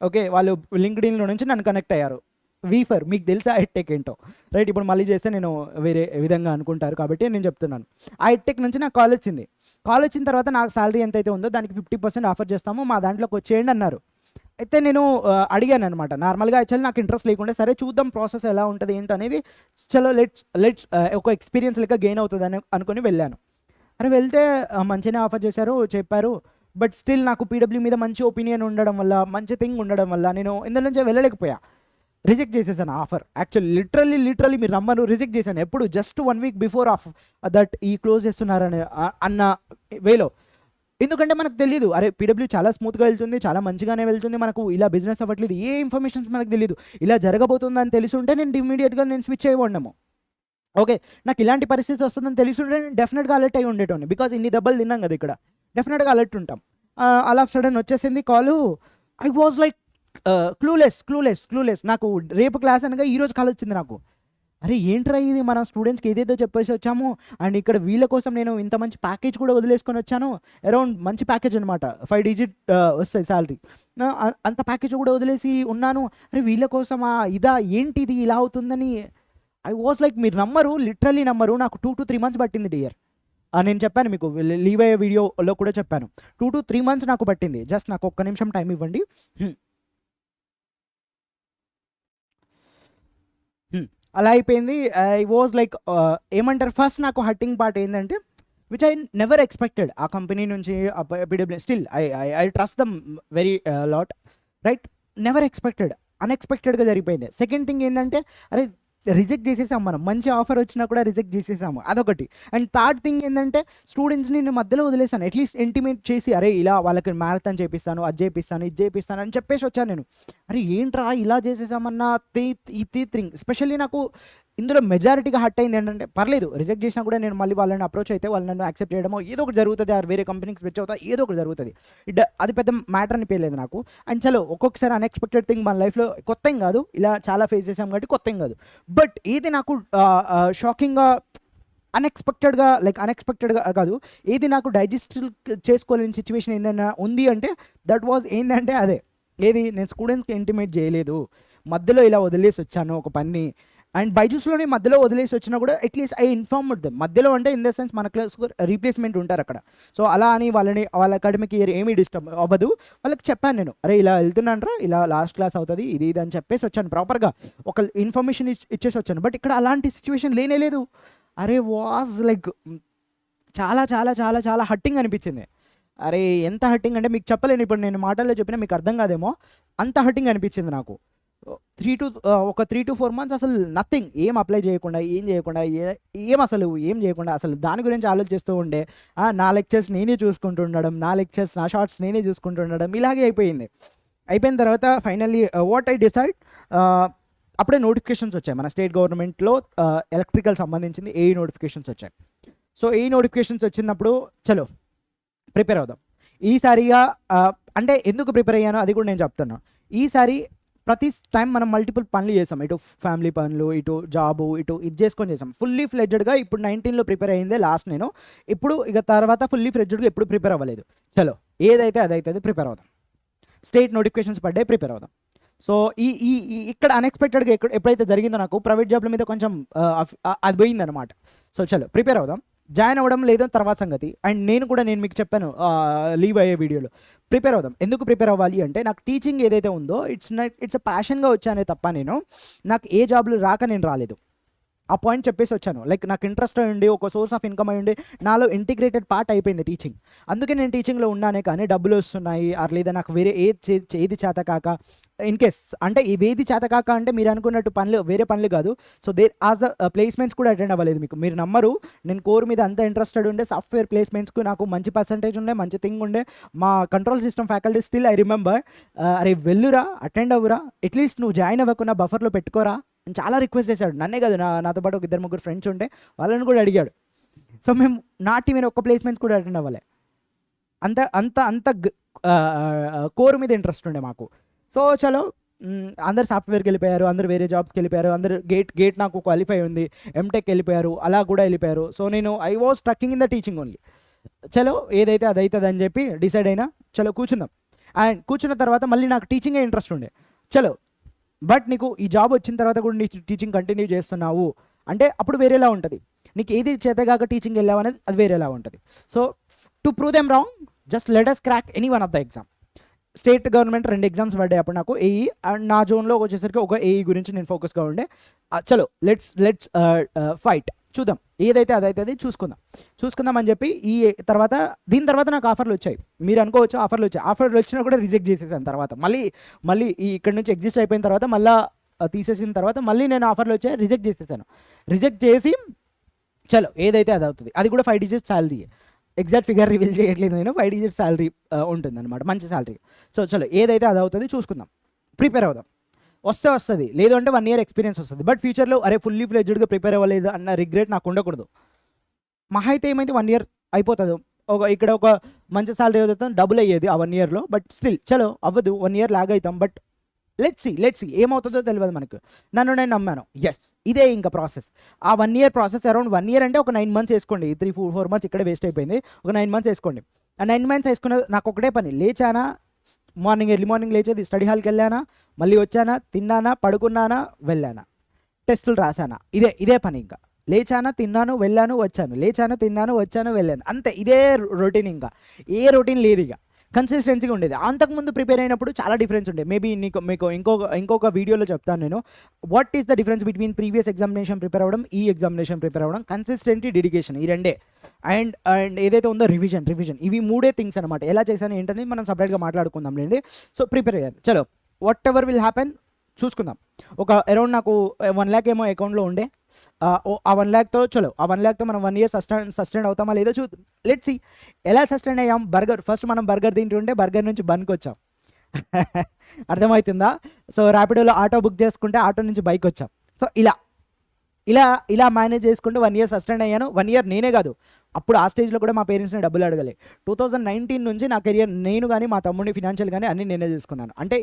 S1: ఓకే, వాళ్ళు లింక్డ్ఇన్లో నుంచి నన్ను కనెక్ట్ అయ్యారు. వీఫర్, మీకు తెలుసా ఎడ్టెక్ ఏంటో, రైట్? ఇప్పుడు మళ్ళీ చేస్తే నేను వేరే విధంగా అనుకుంటారు కాబట్టి నేను చెప్తున్నాను. ఆ ఎడ్టెక్ నుంచి నాకు కాల్ వచ్చింది. కాల్ వచ్చిన తర్వాత నాకు శాలరీ ఎంతైతే ఉందో దానికి 50% ఆఫర్ చేస్తాము, మా దాంట్లోకి వచ్చేయండి అన్నారు. అయితే నేను అడిగాను అనమాట. నార్మల్గా యాక్చువల్లీ నాకు ఇంట్రెస్ట్ లేకుండే, సరే చూద్దాం ప్రాసెస్ ఎలా ఉంటుంది ఏంటి అనేది, చలో లెట్స్ ఒక ఎక్స్పీరియన్స్ లెక్క గెయిన్ అవుతుంది అని అనుకుని వెళ్ళాను. అరే వెళ్తే మంచిగానే ఆఫర్ చేశారు, చెప్పారు. బట్ స్టిల్ నాకు పీడబ్ల్యూ మీద మంచి ఒపీనియన్ ఉండడం వల్ల, మంచి థింగ్ ఉండడం వల్ల నేను ఇందులో నుంచి వెళ్ళలేకపోయా. రిజెక్ట్ చేసేసాను ఆఫర్. యాక్చువల్లీ లిటరల్లీ మీరు నమ్మను, రిజెక్ట్ చేశాను. ఎప్పుడు just 1 week before of that ఈ క్లోజ్ చేస్తున్నారని అన్న వేలో. ఎందుకంటే మనకు తెలియదు, అరే పీడబ్ల్యూ చాలా స్మూత్గా వెళ్తుంది, చాలా మంచిగానే వెళ్తుంది, మనకు ఇలా బిజినెస్ అవ్వట్లేదు, ఏ ఇన్ఫర్మేషన్స్ మనకు తెలియదు. ఇలా జరగబోతుందని తెలిసుంటే నేను ఇమీడియట్గా నేను స్విచ్ చేయబడినాము. ఓకే, నాకు ఇలాంటి పరిస్థితి వస్తుందని తెలిసుంటే నేను డెఫినెట్గా అలర్ట్ అయి ఉండేటోని, బికాజ్ ఇన్ని దెబ్బలు తిన్నాం కదా ఇక్కడ, డెఫినెట్గా అలర్ట్ ఉంటాం. ఆల్ ఆఫ్ సడన్ వచ్చేసింది కాలు. I was like clueless. నాకు రేపు క్లాస్ అనగా ఈరోజు కాల్ వచ్చింది నాకు. అరే ఏంట్రా ఇది, మన స్టూడెంట్స్కి ఏదేదో చెప్పేసి వచ్చాము అండ్ ఇక్కడ వీళ్ళ కోసం నేను ఇంత మంచి ప్యాకేజ్ కూడా వదిలేసుకొని వచ్చాను. అరౌండ్ మంచి ప్యాకేజ్ అనమాట, 5 డిజిట్ వస్తాయి శాలరీ, అంత ప్యాకేజ్ కూడా వదిలేసి ఉన్నాను. అరే వీళ్ళ కోసమా ఇదా, ఏంటిది ఇలా అవుతుందని ఐ వాజ్ లైక్, మీరు నమ్మరు, లిటరల్లీ నమ్మరు, నాకు 2 to 3 months పట్టింది డియర్. నేను చెప్పాను మీకు, లీవ్ అయ్యే వీడియోలో కూడా చెప్పాను, 2 to 3 months నాకు పట్టింది. జస్ట్ నాకు ఒక్క నిమిషం టైం ఇవ్వండి. అలా అయిపోయింది. ఐ వాజ్ లైక్ ఏమంటారు, ఫస్ట్ నాకు హర్టింగ్ పార్ట్ ఏంటంటే, విచ్ ఐ నెవర్ ఎక్స్పెక్టెడ్ ఆ కంపెనీ నుంచి, PW. Still I trust dum very lot, right? Never expected, అన్ఎక్స్పెక్టెడ్గా జరిగిపోయింది. సెకండ్ థింగ్ ఏంటంటే, అరే రిజెక్ట్ చేసేసాము మనం. మంచి ఆఫర్ వచ్చినా కూడా రిజెక్ట్ చేసేసాము, అదొకటి. అండ్ థర్డ్ థింగ్ ఏంటంటే స్టూడెంట్స్ని నేను మధ్యలో వదిలేసాను. అట్లీస్ట్ ఇంటిమేట్ చేసి అరే ఇలా వాళ్ళకి మ్యారథాన్ చేపిస్తాను, అది చేపిస్తాను, ఇది చేపిస్తాను అని చెప్పేసి వచ్చాను నేను. అరే ఏంట్రా ఇలా చేసేసామన్న ఈ థింగ్ స్పెషల్లీ నాకు ఇందులో మెజారిటీగా హట్ అయింది ఏంటంటే, పర్లేదు రిజెక్ట్ చేసినా కూడా నేను మళ్ళీ వాళ్ళని అప్రోచ్ అయితే వాళ్ళు నన్ను యాక్సెప్ట్ చేయడమో ఏదో ఒకటి జరుగుతుంది, ఆ వేరే కంపెనీకి స్విచ్ అవుతా ఏదో ఒకటి జరుగుతుంది. అది పెద్ద మ్యాటర్ అనిపించలేదు నాకు. అండ్ చలో ఒక్కొక్కసారి అన్ఎక్స్పెక్టెడ్ థింగ్ మన లైఫ్లో కొత్త ఏం కాదు, ఇలా చాలా ఫేస్ చేసాం కాబట్టి కొత్త ఏం కాదు. బట్ ఏది నాకు షాకింగ్గా అన్ఎక్స్పెక్టెడ్గా కాదు, ఏది నాకు డైజెస్ట్ చేసుకోలేని సిచ్యువేషన్ ఏందన్నా ఉంది అంటే దట్ వాజ్ ఏంటంటే అదే, ఏది నేను స్టూడెంట్స్కి ఇంటిమేట్ చేయలేదు, మధ్యలో ఇలా వదిలేసి వచ్చాను ఒక పని. అండ్ బైజూస్లోనే మధ్యలో వదిలేసి వచ్చినా కూడా అట్లీస్ట్ ఐ ఇన్ఫార్మ్డ్ దెమ్. మధ్యలో అంటే ఇన్ ద సెన్స్ మన క్లాస్ రీప్లేస్మెంట్ ఉంటారు అక్కడ, సో అలా అని వాళ్ళ అకాడమిక్ ఇయర్ ఏమీ డిస్టర్బ్ అవ్వదు వాళ్ళకి చెప్పాను నేను, అరే ఇలా వెళ్తున్నానరా, ఇలా లాస్ట్ క్లాస్ అవుతుంది ఇది అని చెప్పేసి వచ్చాను, ప్రాపర్గా ఒక ఇన్ఫర్మేషన్ ఇచ్చేసి వచ్చాను. బట్ ఇక్కడ అలాంటి సిచ్యువేషన్ లేనే లేదు. అరే వాజ్ లైక్ చాలా చాలా చాలా చాలా హట్టింగ్ అనిపించింది. అరే ఎంత హట్టింగ్ అంటే మీకు చెప్పలేను, ఇప్పుడు నేను మాటల్లో చెప్పినా మీకు అర్థం కాదేమో, అంత హట్టింగ్ అనిపించింది నాకు. 3 to 4 months అసలు నథింగ్, ఏం అప్లై చేయకుండా ఏం చేయకుండా అసలు దాని గురించి ఆలోచిస్తూ ఉండే. నా లెక్చర్స్ నేనే చూసుకుంటుండడం, నా షార్ట్స్ నేనే చూసుకుంటుండడం, ఇలాగే అయిపోయిన తర్వాత ఫైనల్లీ వాట్ ఐ డిసైడ్, అప్పుడే నోటిఫికేషన్స్ వచ్చాయి మన స్టేట్ గవర్నమెంట్లో ఎలక్ట్రికల్ సంబంధించింది ఏఈ నోటిఫికేషన్స్ వచ్చాయి. సో ఏఈ నోటిఫికేషన్స్ వచ్చినప్పుడు చలో ప్రిపేర్ అవుదాం ఈసారిగా. అంటే ఎందుకు ప్రిపేర్ అయ్యానో అది కూడా నేను చెప్తున్నాను. ఈసారి ప్రతి టైం మనం మల్టిపుల్ పనులు చేసాం, ఇటు ఫ్యామిలీ పనులు, ఇటు జాబు, ఇటు ఇది చేసుకొని చేసాం. ఫుల్లీ ఫ్లెడ్జ్డ్గా ఇప్పుడు 19లో ప్రిపేర్ అయ్యిందే లాస్ట్ నేను. ఇప్పుడు ఇక తర్వాత ఫుల్లీ ఫ్లెడ్జ్డ్గా ఎప్పుడు ప్రిపేర్ అవ్వలేదు. చలో ఏదైతే అదైతే ప్రిపేర్ అవుదాం. స్టేట్ నోటిఫికేషన్స్ పడ్డాయి, ప్రిపేర్ అవుదాం. సో ఇక్కడ అన్ఎక్స్పెక్టెడ్గా ఎప్పుడైతే జరిగిందో నాకు ప్రైవేట్ జాబ్ల మీద కొంచెం అది పోయిందనమాట. సో చలో ప్రిపేర్ అవుదాం. జాయిన్ అవ్వడం లేదో తర్వాత సంగతి. అండ్ నేను మీకు చెప్పాను లీవ్ అయ్యే వీడియోలో, ప్రిపేర్ అవుదాం. ఎందుకు ప్రిపేర్ అవ్వాలి అంటే నాకు టీచింగ్ ఏదైతే ఉందో ఇట్స్ ప్యాషన్గా వచ్చానే తప్ప నాకు ఏ జాబ్లు రాక నేను రాలేదు. ఆ పాయింట్ చెప్పేసి వచ్చాను. లైక్ నాకు ఇంట్రెస్ట్ ఉండి ఒక సోర్స్ ఆఫ్ ఇన్కమ్ అయి ఉండి నాలో ఇంటిగ్రేటెడ్ పార్ట్ అయిపోయింది టీచింగ్. అందుకే నేను టీచింగ్లో ఉన్నానే, కానీ డబ్బులు వస్తున్నాయి లేదా నాకు వేరే ఏది చేత కాక ఇన్ కేస్ అంటే ఇవేది చేత కాక అంటే మీరు అనుకున్నట్టు వేరే పనులు కాదు. సో ఆజ్ ద ప్లేస్మెంట్స్ కూడా అటెండ్ అవ్వలేదు. మీరు నమ్మరు, నేను కోర్ మీద అంత ఇంట్రెస్టెడ్ ఉండే, సాఫ్ట్వేర్ ప్లేస్మెంట్స్కు నాకు మంచి పర్సంటేజ్ ఉండే, మంచి థింగ్ ఉండే. మా control system faculty still I remember, అరే వెళ్ళురా, అటెండ్ అవ్వరా, అట్లీస్ట్ నువ్వు జాయిన్ అవ్వకుండా బఫర్లో పెట్టుకోరా అని చాలా రిక్వెస్ట్ చేశాడు. నన్నే కాదు, నాతో పాటు ఒక 2-3 ఫ్రెండ్స్ ఉంటే వాళ్ళని కూడా అడిగాడు. సో మేము నా టీం ఒక్క ప్లేస్మెంట్స్ కూడా అటెండ్ అవ్వలే. అంత కోర్ మీద ఇంట్రెస్ట్ ఉండే మాకు. సో చలో అందరు సాఫ్ట్వేర్కి వెళ్ళిపోయారు, అందరు వేరే జాబ్స్కి వెళ్ళిపోయారు, అందరు గేట్ నాకు క్వాలిఫై ఉంది, ఎంటెక్ వెళ్ళిపోయారు, అలా కూడా వెళ్ళిపోయారు. సో నేను I was trekking in the teaching only. చలో ఏదైతే అది అవుతుంది అని చెప్పి డిసైడ్ అయినా, చలో కూర్చుందాం. అండ్ కూర్చున్న తర్వాత మళ్ళీ నాకు టీచింగే ఇంట్రెస్ట్ ఉండే. చలో బట్ నీకు ఈ జాబ్ వచ్చిన తర్వాత కూడా నీ టీచింగ్ కంటిన్యూ చేస్తున్నావు అంటే అప్పుడు వేరేలా ఉంటుంది. నీకు ఏది చేతగాక టీచింగ్ వెళ్ళావు అనేది అది వేరేలా ఉంటుంది. So to prove them wrong, just let us crack any one of the exam. State government 2 exams పడ్డాయి అప్పుడు నాకు, ఏఈ అండ్ నా జోన్లో వచ్చేసరికి ఒక ఏఈ గురించి నేను ఫోకస్గా ఉండే. చలో లెట్స్ ఫైట్, చూద్దాం ఏదైతే అదైతే అది చూసుకుందాం అని చెప్పి దీని తర్వాత నాకు ఆఫర్లు వచ్చాయి. మీరు అనుకోవచ్చు ఆఫర్లు వచ్చినా కూడా రిజెక్ట్ చేసేసాను. తర్వాత మళ్ళీ ఇక్కడ నుంచి ఎగ్జిస్ట్ అయిపోయిన తర్వాత మళ్ళీ తీసేసిన తర్వాత మళ్ళీ నేను ఆఫర్లు వచ్చాయి రిజెక్ట్ చేసి చలో ఏదైతే అది అవుతుంది. అది కూడా 5 digits salary, exact figure reveal చేయట్లేదు నేను, 5 digits శాలరీ ఉంటుంది అనమాట, మంచి శాలరీ. సో చలో ఏదైతే అది అవుతుంది చూసుకుందాం, ప్రిపేర్ అవుదాం. వస్తుంది, లేదు అంటే 1 year ఎక్స్పీరియన్స్ వస్తుంది. బట్ ఫ్యూచర్లో అరే ఫుల్లీ ఫ్లెడ్జ్డ్గా ప్రిపేర్ అవ్వలేదు అన్న రిగ్రెట్ నాకు ఉండకూడదు. మహా అయితే ఏమైతే 1 year అయిపోతుంది, ఇక్కడ ఒక మంచి సాలరీ అవుతాం, డబుల్ అయ్యేది ఆ 1 yearలో. బట్ స్టిల్ చలో అవ్వదు, 1 year లాగ్ అవుతాం. బట్ లెట్స్ సీ ఏమవుతుందో తెలియదు మనకు. నేను నమ్మాను, ఎస్ ఇదే ఇంకా ప్రాసెస్. ఆ 1 year ప్రాసెస్ అరౌండ్ 1 year అంటే ఒక 9 months వేసుకోండి, 3-4 months ఇక్కడే వేస్ట్ అయిపోయింది, ఒక 9 months వేసుకోండి. ఆ 9 months వేసుకున్న నాకు ఒకటే పని, లేచానా ఎర్లీ మార్నింగ్ లేచేది, స్టడీ హాల్కి వెళ్ళానా, మళ్ళీ వచ్చానా, తిన్నానా, పడుకున్నానా, వెళ్ళానా, టెస్టులు రాసానా, ఇదే పని. ఇంకా లేచానా, తిన్నాను, వెళ్ళాను, వచ్చాను, లేచాను, తిన్నాను, వచ్చాను, వెళ్ళాను, అంతే. ఇదే రొటీన్, ఇంకా ఏ రొటీన్ లేదు. ఇక కన్సిస్టెన్సీగా ఉండేది. అంతకుముందు ప్రిపేర్ అయినప్పుడు చాలా డిఫరెన్స్ ఉండే. మేబీ మీకు ఇంకొక వీడియోలో చెప్తాను నేను, what is the difference between previous examination prepare అవ్వడం, ఈ ఎగ్జామినేషన్ ప్రిపేర్ అవ్వడం. కన్సిస్టెంటీ, డెడికేషన్, ఈ రెండే. అండ్ ఏదైతే ఉందో రివిజన్, ఇవి 3 థింగ్స్ అనమాట. ఎలా చేశాను ఏంటనేది మనం సపరేట్గా మాట్లాడుకుందాం లేండి. సో ప్రిపేర్ అయ్యాను, చలో వాట్ ఎవర్ విల్ హ్యాపెన్ చూసుకుందాం. ఒక అరౌండ్ నాకు 1 lakh ఏమో అకౌంట్లో ఉండే. ఆ 1 lakతో చలో ఆ 1 lakతో మనం 1 year సస్టైన్ అవుతామా లేదో చూద్దాం. లెట్స్ సీ ఎలా సస్టైన్ అయ్యాం. ఫస్ట్ మనం బర్గర్ తింటుంటే బర్గర్ నుంచి బన్కి వచ్చాం. అర్థమవుతుందా? సో ర్యాపిడోలో ఆటో బుక్ చేసుకుంటే ఆటో నుంచి బైక్ వచ్చాం. సో ఇలా మేనేజ్ చేసుకుంటూ 1 year సస్టైన్ అయ్యాను. 1 year నేనే కాదు, అప్పుడు ఆ స్టేజ్లో కూడా మా పేరెంట్స్ని డబ్బులు అడగలే. 2019 నుంచి నా కెరియర్ నేను కానీ మా తమ్ముడిని ఫినాన్షియల్ కానీ అన్నీ నేనే చేసుకున్నాను. అంటే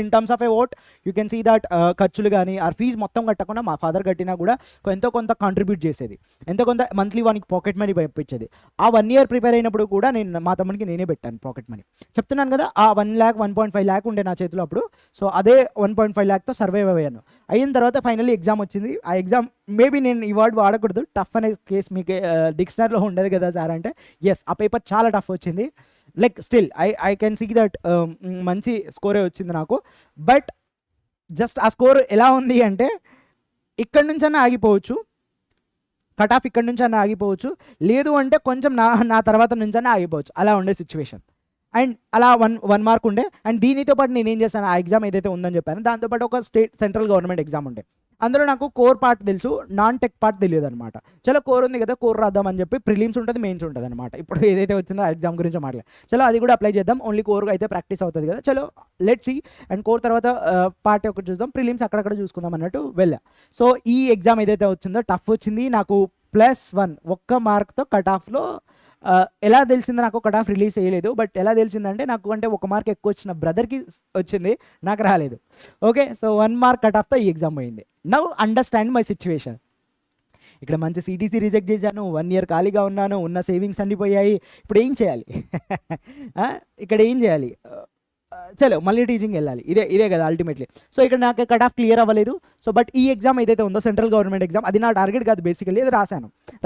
S1: in terms of uh what you can see that ఖర్చులు కానీ ఆ ఫీజు మొత్తం కట్టకుండా మా ఫాదర్ కట్టినా కూడా ఎంతో కొంత కాంట్రిబ్యూట్ చేసేది, ఎంతో కొంత మంత్లీ వానికి పాకెట్ మనీ పంపించేది. ఆ 1 year ప్రిపేర్ అయినప్పుడు కూడా నేను మా తమ్ముడికి నేనే పెట్టాను పాకెట్ మనీ. చెప్తున్నాను కదా, ఆ 1 lakh 1.5 lakh ఉండే నా చేతిలో అప్పుడు. సో అదే 1.5 lakతో సర్వైవ్ అయ్యాను. అయిన తర్వాత ఫైనల్లీ ఎగ్జామ్ వచ్చింది. ఆ ఎగ్జామ్ మేబీ నేను ఈ వర్డ్ వాడకూడదు, టఫ్ అనే కేస్ మీకు డిక్షనరీలో ఉండదు కదా సార్ అంటే, ఎస్ ఆ పేపర్ చాలా టఫ్ వచ్చింది. Like still I can see that మంచి స్కోరే వచ్చింది నాకు. బట్ జస్ట్ ఆ స్కోర్ ఎలా ఉంది అంటే ఇక్కడి నుంచైనా ఆగిపోవచ్చు, కట్ ఆఫ్ ఇక్కడి నుంచి అన్న ఆగిపోవచ్చు, లేదు అంటే కొంచెం నా తర్వాత నుంచైనా ఆగిపోవచ్చు, అలా ఉండే సిచ్యువేషన్. అండ్ అలా వన్ మార్క్ ఉండే. అండ్ దీనితో పాటు నేను ఏం చేశాను, ఆ ఎగ్జామ్ ఏదైతే ఉందని చెప్పాను దాంతోపాటు ఒక సెంట్రల్ గవర్నమెంట్ ఎగ్జామ్ ఉండే. అందులో నాకు కోర్ పార్ట్ తెలుసు, నాన్ టెక్ పార్ట్ తెలియదు అనమాట. చలో కోర్ ఉంది కదా, కోర్ రాద్దామని చెప్పి ప్రిలిమ్స్ ఉంటుంది, మెయిన్స్ ఉంటుంది అనమాట. ఇప్పుడు ఏదైతే వచ్చిందో ఆ ఎగ్జామ్ గురించి మాట్లాడాలి. చలో అది కూడా అప్లై చేద్దాం, ఓన్లీ కోర్ అయితే ప్రాక్టీస్ అవుతుంది కదా, చలో లెట్స్ సీ. అండ్ కోర్ తర్వాత పార్ట్ ఒకటి చూద్దాం, ప్రిలిమ్స్ అక్కడక్కడ చూసుకుందాం అన్నట్టు వెళ్ళా. సో ఈ ఎగ్జామ్ ఏదైతే వచ్చిందో టఫ్ వచ్చింది నాకు. +1 ఒక్క మార్క్తో కట్ ఆఫ్లో. ఎలా తెలిసిందో నాకు కట్ ఆఫ్ రిలీజ్ చేయలేదు, బట్ ఎలా తెలిసిందంటే నాకు అంటే 1 మార్క్ ఎక్కువ వచ్చిన బ్రదర్కి వచ్చింది, నాకు రాలేదు. ఓకే, సో 1 మార్క్ కట్ ఆఫ్తో ఈ ఎగ్జామ్ పోయింది. Now understand my situation. ఇక్కడ మంచి సిటీసీ రిజెక్ట్ చేశాను, 1 year ఖాళీగా ఉన్నాను, ఉన్న సేవింగ్స్ అన్నీ పోయాయి. ఇప్పుడు ఏం చేయాలి? ఇక్కడ ఏం చేయాలి? చలో మళ్ళీ టీచింగ్ వెళ్ళాలి, ఇదే కదా అల్టిమేట్లీ. సో ఇక్కడ నాకు కట్ ఆఫ్ క్లియర్ అవ్వలేదు. సో బట్ ఈ ఎగ్జామ్ ఏదైతే ఉందో సెంట్రల్ గవర్నమెంట్ ఎగ్జామ్, అది నా టార్గెట్ కాదు బేసికల్లీ. అది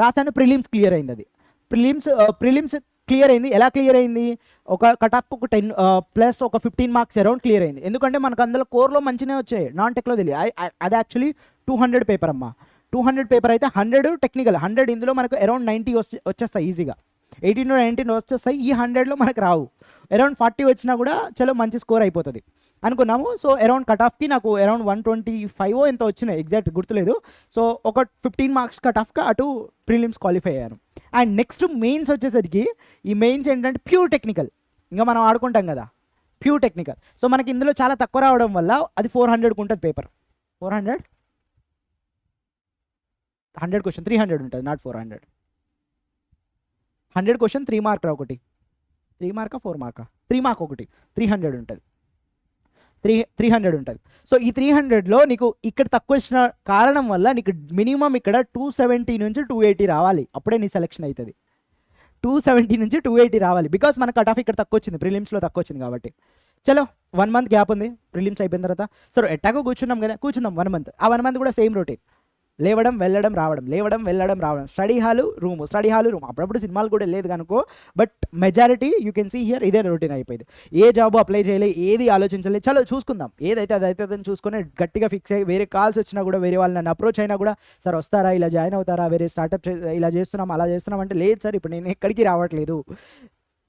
S1: రాశాను ప్రిలిమ్స్ క్లియర్ అయింది. అది ప్రిలిమ్స్ క్లియర్ అయింది. ఎలా క్లియర్ అయింది? ఒక కట్ ఆఫ్ ఒక 10 ప్లస్ ఒక 15 మార్క్స్ అరౌండ్ క్లియర్ అయింది. ఎందుకంటే మనకు అందులో కోర్లో మంచిగా వచ్చాయి, నాన్ టెక్లో తెలియదు. అది యాక్చువల్లీ 200 పేపర్ అమ్మా. 200 పేపర్ అయితే 100 టెక్నికల్, 100 ఇందులో మనకు అరౌండ్ 90 వచ్చేస్తాయి ఈజీగా. 18 to 19 వచ్చేస్తాయి. ఈ 100లో మనకు రావు. అరౌండ్ 40 వచ్చినా కూడా చలో మంచి స్కోర్ అయిపోతుంది అనుకున్నాము. సో అరౌండ్ కట్ ఆఫ్కి నాకు అరౌండ్ 125 ఎంత వచ్చినాయి, ఎగ్జాక్ట్ గుర్తులేదు. సో ఒక 15 మార్క్స్ కట్ ఆఫ్గా అటు ప్రిలిమ్స్ క్వాలిఫై అయ్యాను. అండ్ నెక్స్ట్ మెయిన్స్ వచ్చేసరికి, ఈ మెయిన్స్ ఏంటంటే ప్యూర్ టెక్నికల్. ఇంకా మనం ఆడుకుంటాం కదా ప్యూర్ టెక్నికల్. సో మనకి ఇందులో చాలా తక్కువ రావడం వల్ల అది 400కు ఉంటుంది పేపర్. 400 100 క్వశ్చన్ 300 ఉంటుంది, నాట్ 400. 100 క్వశ్చన్ 3 మార్క్ ఒకటి, 3 మార్కా 4 మార్కా 3 మార్క్ ఒకటి, 300 ఉంటుంది. 300 ఉంటుంది. సో ఈ 300లో నీకు ఇక్కడ తక్కువ వచ్చిన కారణం వల్ల నీకు మినిమం ఇక్కడ 270 నుంచి 280 రావాలి, అప్పుడే నీ సెలెక్షన్ అవుతుంది. 270 నుంచి 280 రావాలి, బికాస్ మన కట్ ఆఫ్ ఇక్కడ తక్కువ వచ్చింది, ప్రిలిమ్స్లో తక్కువ వచ్చింది కాబట్టి. చలో 1 month గ్యాప్ ఉంది ప్రిలిమ్స్ అయిపోయిన తర్వాత. సో ఎట్టాగో కూర్చుందాం 1 month. ఆ 1 month కూడా సేమ్ రొటీన్, లేవడం వెళ్ళడం రావడం, స్టడీ హాలు రూమ్. అప్పుడప్పుడు సినిమాలు కూడా లేదు కనుకో, but majority you can see here ఇదే రొటీన్ అయిపోయింది. ఏ జాబ్ అప్లై చేయలే, ఏది ఆలోచించలేదు, చలో చూసుకుందాం ఏదైతే అదైతే చూసుకొని గట్టిగా ఫిక్స్ అయ్యి, వేరే కాల్స్ వచ్చినా కూడా, వేరే వాళ్ళు నన్ను అప్రోచ్ అయినా కూడా, సార్ వస్తారా, ఇలా జాయిన్ అవుతారా, వేరే స్టార్ట్అప్ ఇలా చేస్తున్నాం అలా చేస్తున్నాం అంటే, లేదు సార్ ఇప్పుడు నేను ఎక్కడికి రావట్లేదు,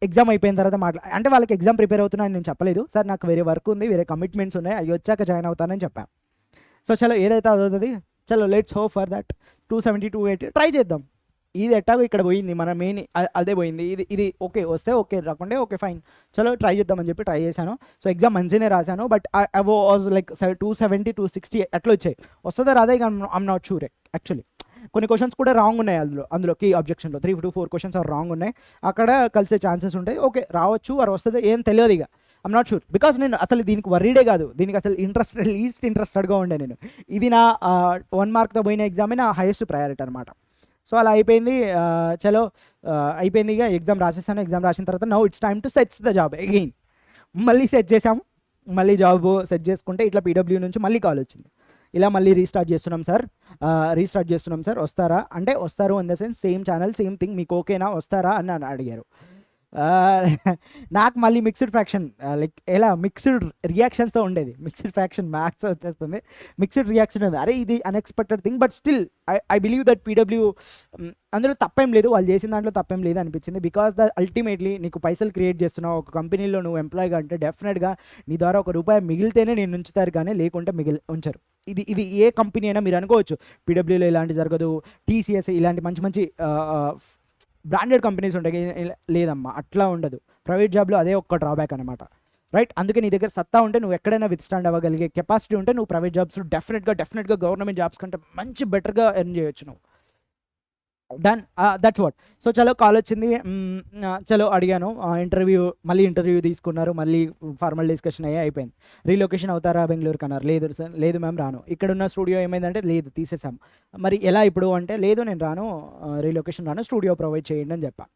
S1: ఎగ్జామ్ అయిపోయిన తర్వాత అంటే వాళ్ళకి ఎగ్జామ్ ప్రిపేర్ అవుతున్నాను నేను చెప్పలేదు, సార్ నాకు వేరే వర్క్ ఉంది, వేరే కమిట్మెంట్స్ ఉన్నాయి, అవి వచ్చాక జాయిన్ అవుతానని చెప్పాను. సో చలో ఏదైతే అవుతుంది, చలో let's hope for that. 270 280 try చేద్దాం. ఇది ఎట్టాగో ఇక్కడ పోయింది, మన మెయిన్ అదే పోయింది. ఇది ఓకే వస్తే ఓకే, రాకుంటే ఓకే ఫైన్, చలో ట్రై చేద్దామని చెప్పి ట్రై చేశాను. సో ఎగ్జామ్ మంచిగానే రాశాను, బట్ ఐ వాజ్ లైక్ 270 260 అట్లా వచ్చాయి. వస్తుందా రాదా ఐమ్ నాట్ షూర్ యాక్చువల్లీ. కొన్ని క్వశ్చన్స్ కూడా రాంగ్ ఉన్నాయి అందులో కీ అబ్జెక్షన్లో 3 to 4 క్వశ్చన్స్ రాంగ్ ఉన్నాయి, అక్కడ కలిసే ఛాన్సెస్ ఉంటాయి. ఓకే రావచ్చు, అది వస్తుంది ఏం తెలియదు, ఇక ఐమ్ నాట్ షూర్. బికాస్ నేను అసలు దీనికి వర్రీడే కాదు, దీనికి అసలు లీస్ట్ ఇంట్రెస్టెడ్గా ఉండే నేను. ఇది నా 1 మార్క్తో పోయిన ఎగ్జామే నా హైయెస్ట్ ప్రయారిటీ అనమాట. సో అలా అయిపోయింది. చలో అయిపోయింది, ఇక ఎగ్జామ్ రాసేసాను. ఎగ్జామ్ రాసిన తర్వాత now it's time to set the job again. మళ్ళీ సెట్ చేసాము, మళ్ళీ జాబ్ సెట్ చేసుకుంటే ఇట్లా పీడబ్ల్యూ నుంచి మళ్ళీ కాల్ వచ్చింది, ఇలా మళ్ళీ రీస్టార్ట్ చేస్తున్నాం సార్ వస్తారా అంటే, వస్తారు in the sense same channel same thing, మీకు ఓకేనా వస్తారా అని అడిగారు. ఆహ్, నాకు మళ్ళీ మిక్స్డ్ ఫ్రాక్షన్ లైక్ ఎలా మిక్స్డ్ రియాక్షన్స్‌తో ఉండేది. మిక్స్డ్ ఫ్రాక్షన్ మ్యాథ్స్ వచ్చేస్తుంది. మిక్స్డ్ రియాక్షన్ ఉంది. అరే! ఇది unexpected thing but still I believe that PW అందులో తప్పేం లేదు. వాళ్ళు చేసిన దాంట్లో తప్పేం లేదు అనిపించింది. బికాస్ అల్టిమేట్‌లీ నీకు పైసలు క్రియేట్ చేస్తున్నావు. ఒక కంపెనీలో నువ్వు ఎంప్లాయ్‌గా అంటే డెఫినిట్‌గా నీ ద్వారా ఒక రూపాయి మిగిలితేనే నిన్ను ఉంచుతారు కానీ లేకుంటే ఉంచరు. ఇది ఏ కంపెనీ అయినా మీరు అనుకోవచ్చు. పీడబ్ల్యూలో ఇలాంటివి జరగదు. టీసీఎస్ ఇలాంటి మంచి మంచి బ్రాండెడ్ కంపెనీస్ ఉంటాయి. లేదమ్మా అట్లా ఉండదు. ప్రైవేట్ జాబ్‌లో అదే ఒక్క డ్రాబ్యాక్ అనమాట. రైట్? అందుకే నీ దగ్గర సత్తా ఉంటే నువ్వు ఎక్కడైనా విత్‌స్టాండ్ అవ్వగలిగే కెపాసిటీ ఉంటే నువ్వు ప్రైవేట్ జాబ్స్‌లో డెఫినిట్‌గా గవర్నమెంట్ జాబ్స్ కంటే మంచి బెటర్‌గా ఎర్న్ చేయొచ్చు నువ్వు. డన్. That's what. సో చలో కాలొచ్చింది. చలో అడిగాను. ఇంటర్వ్యూ తీసుకున్నారు. మళ్ళీ ఫార్మల్ డిస్కషన్ అయిపోయింది. రీలొకేషన్ అవుతారా బెంగుళూరుకి అన్నారు. లేదు సార్, లేదు మ్యామ్ రాను. ఇక్కడున్న స్టూడియో ఏమైందంటే లేదు తీసేసాం. మరి ఎలా ఇప్పుడు అంటే లేదు నేను రాను, రీలొకేషన్ రాను, స్టూడియో ప్రొవైడ్ చేయండి అని చెప్పా.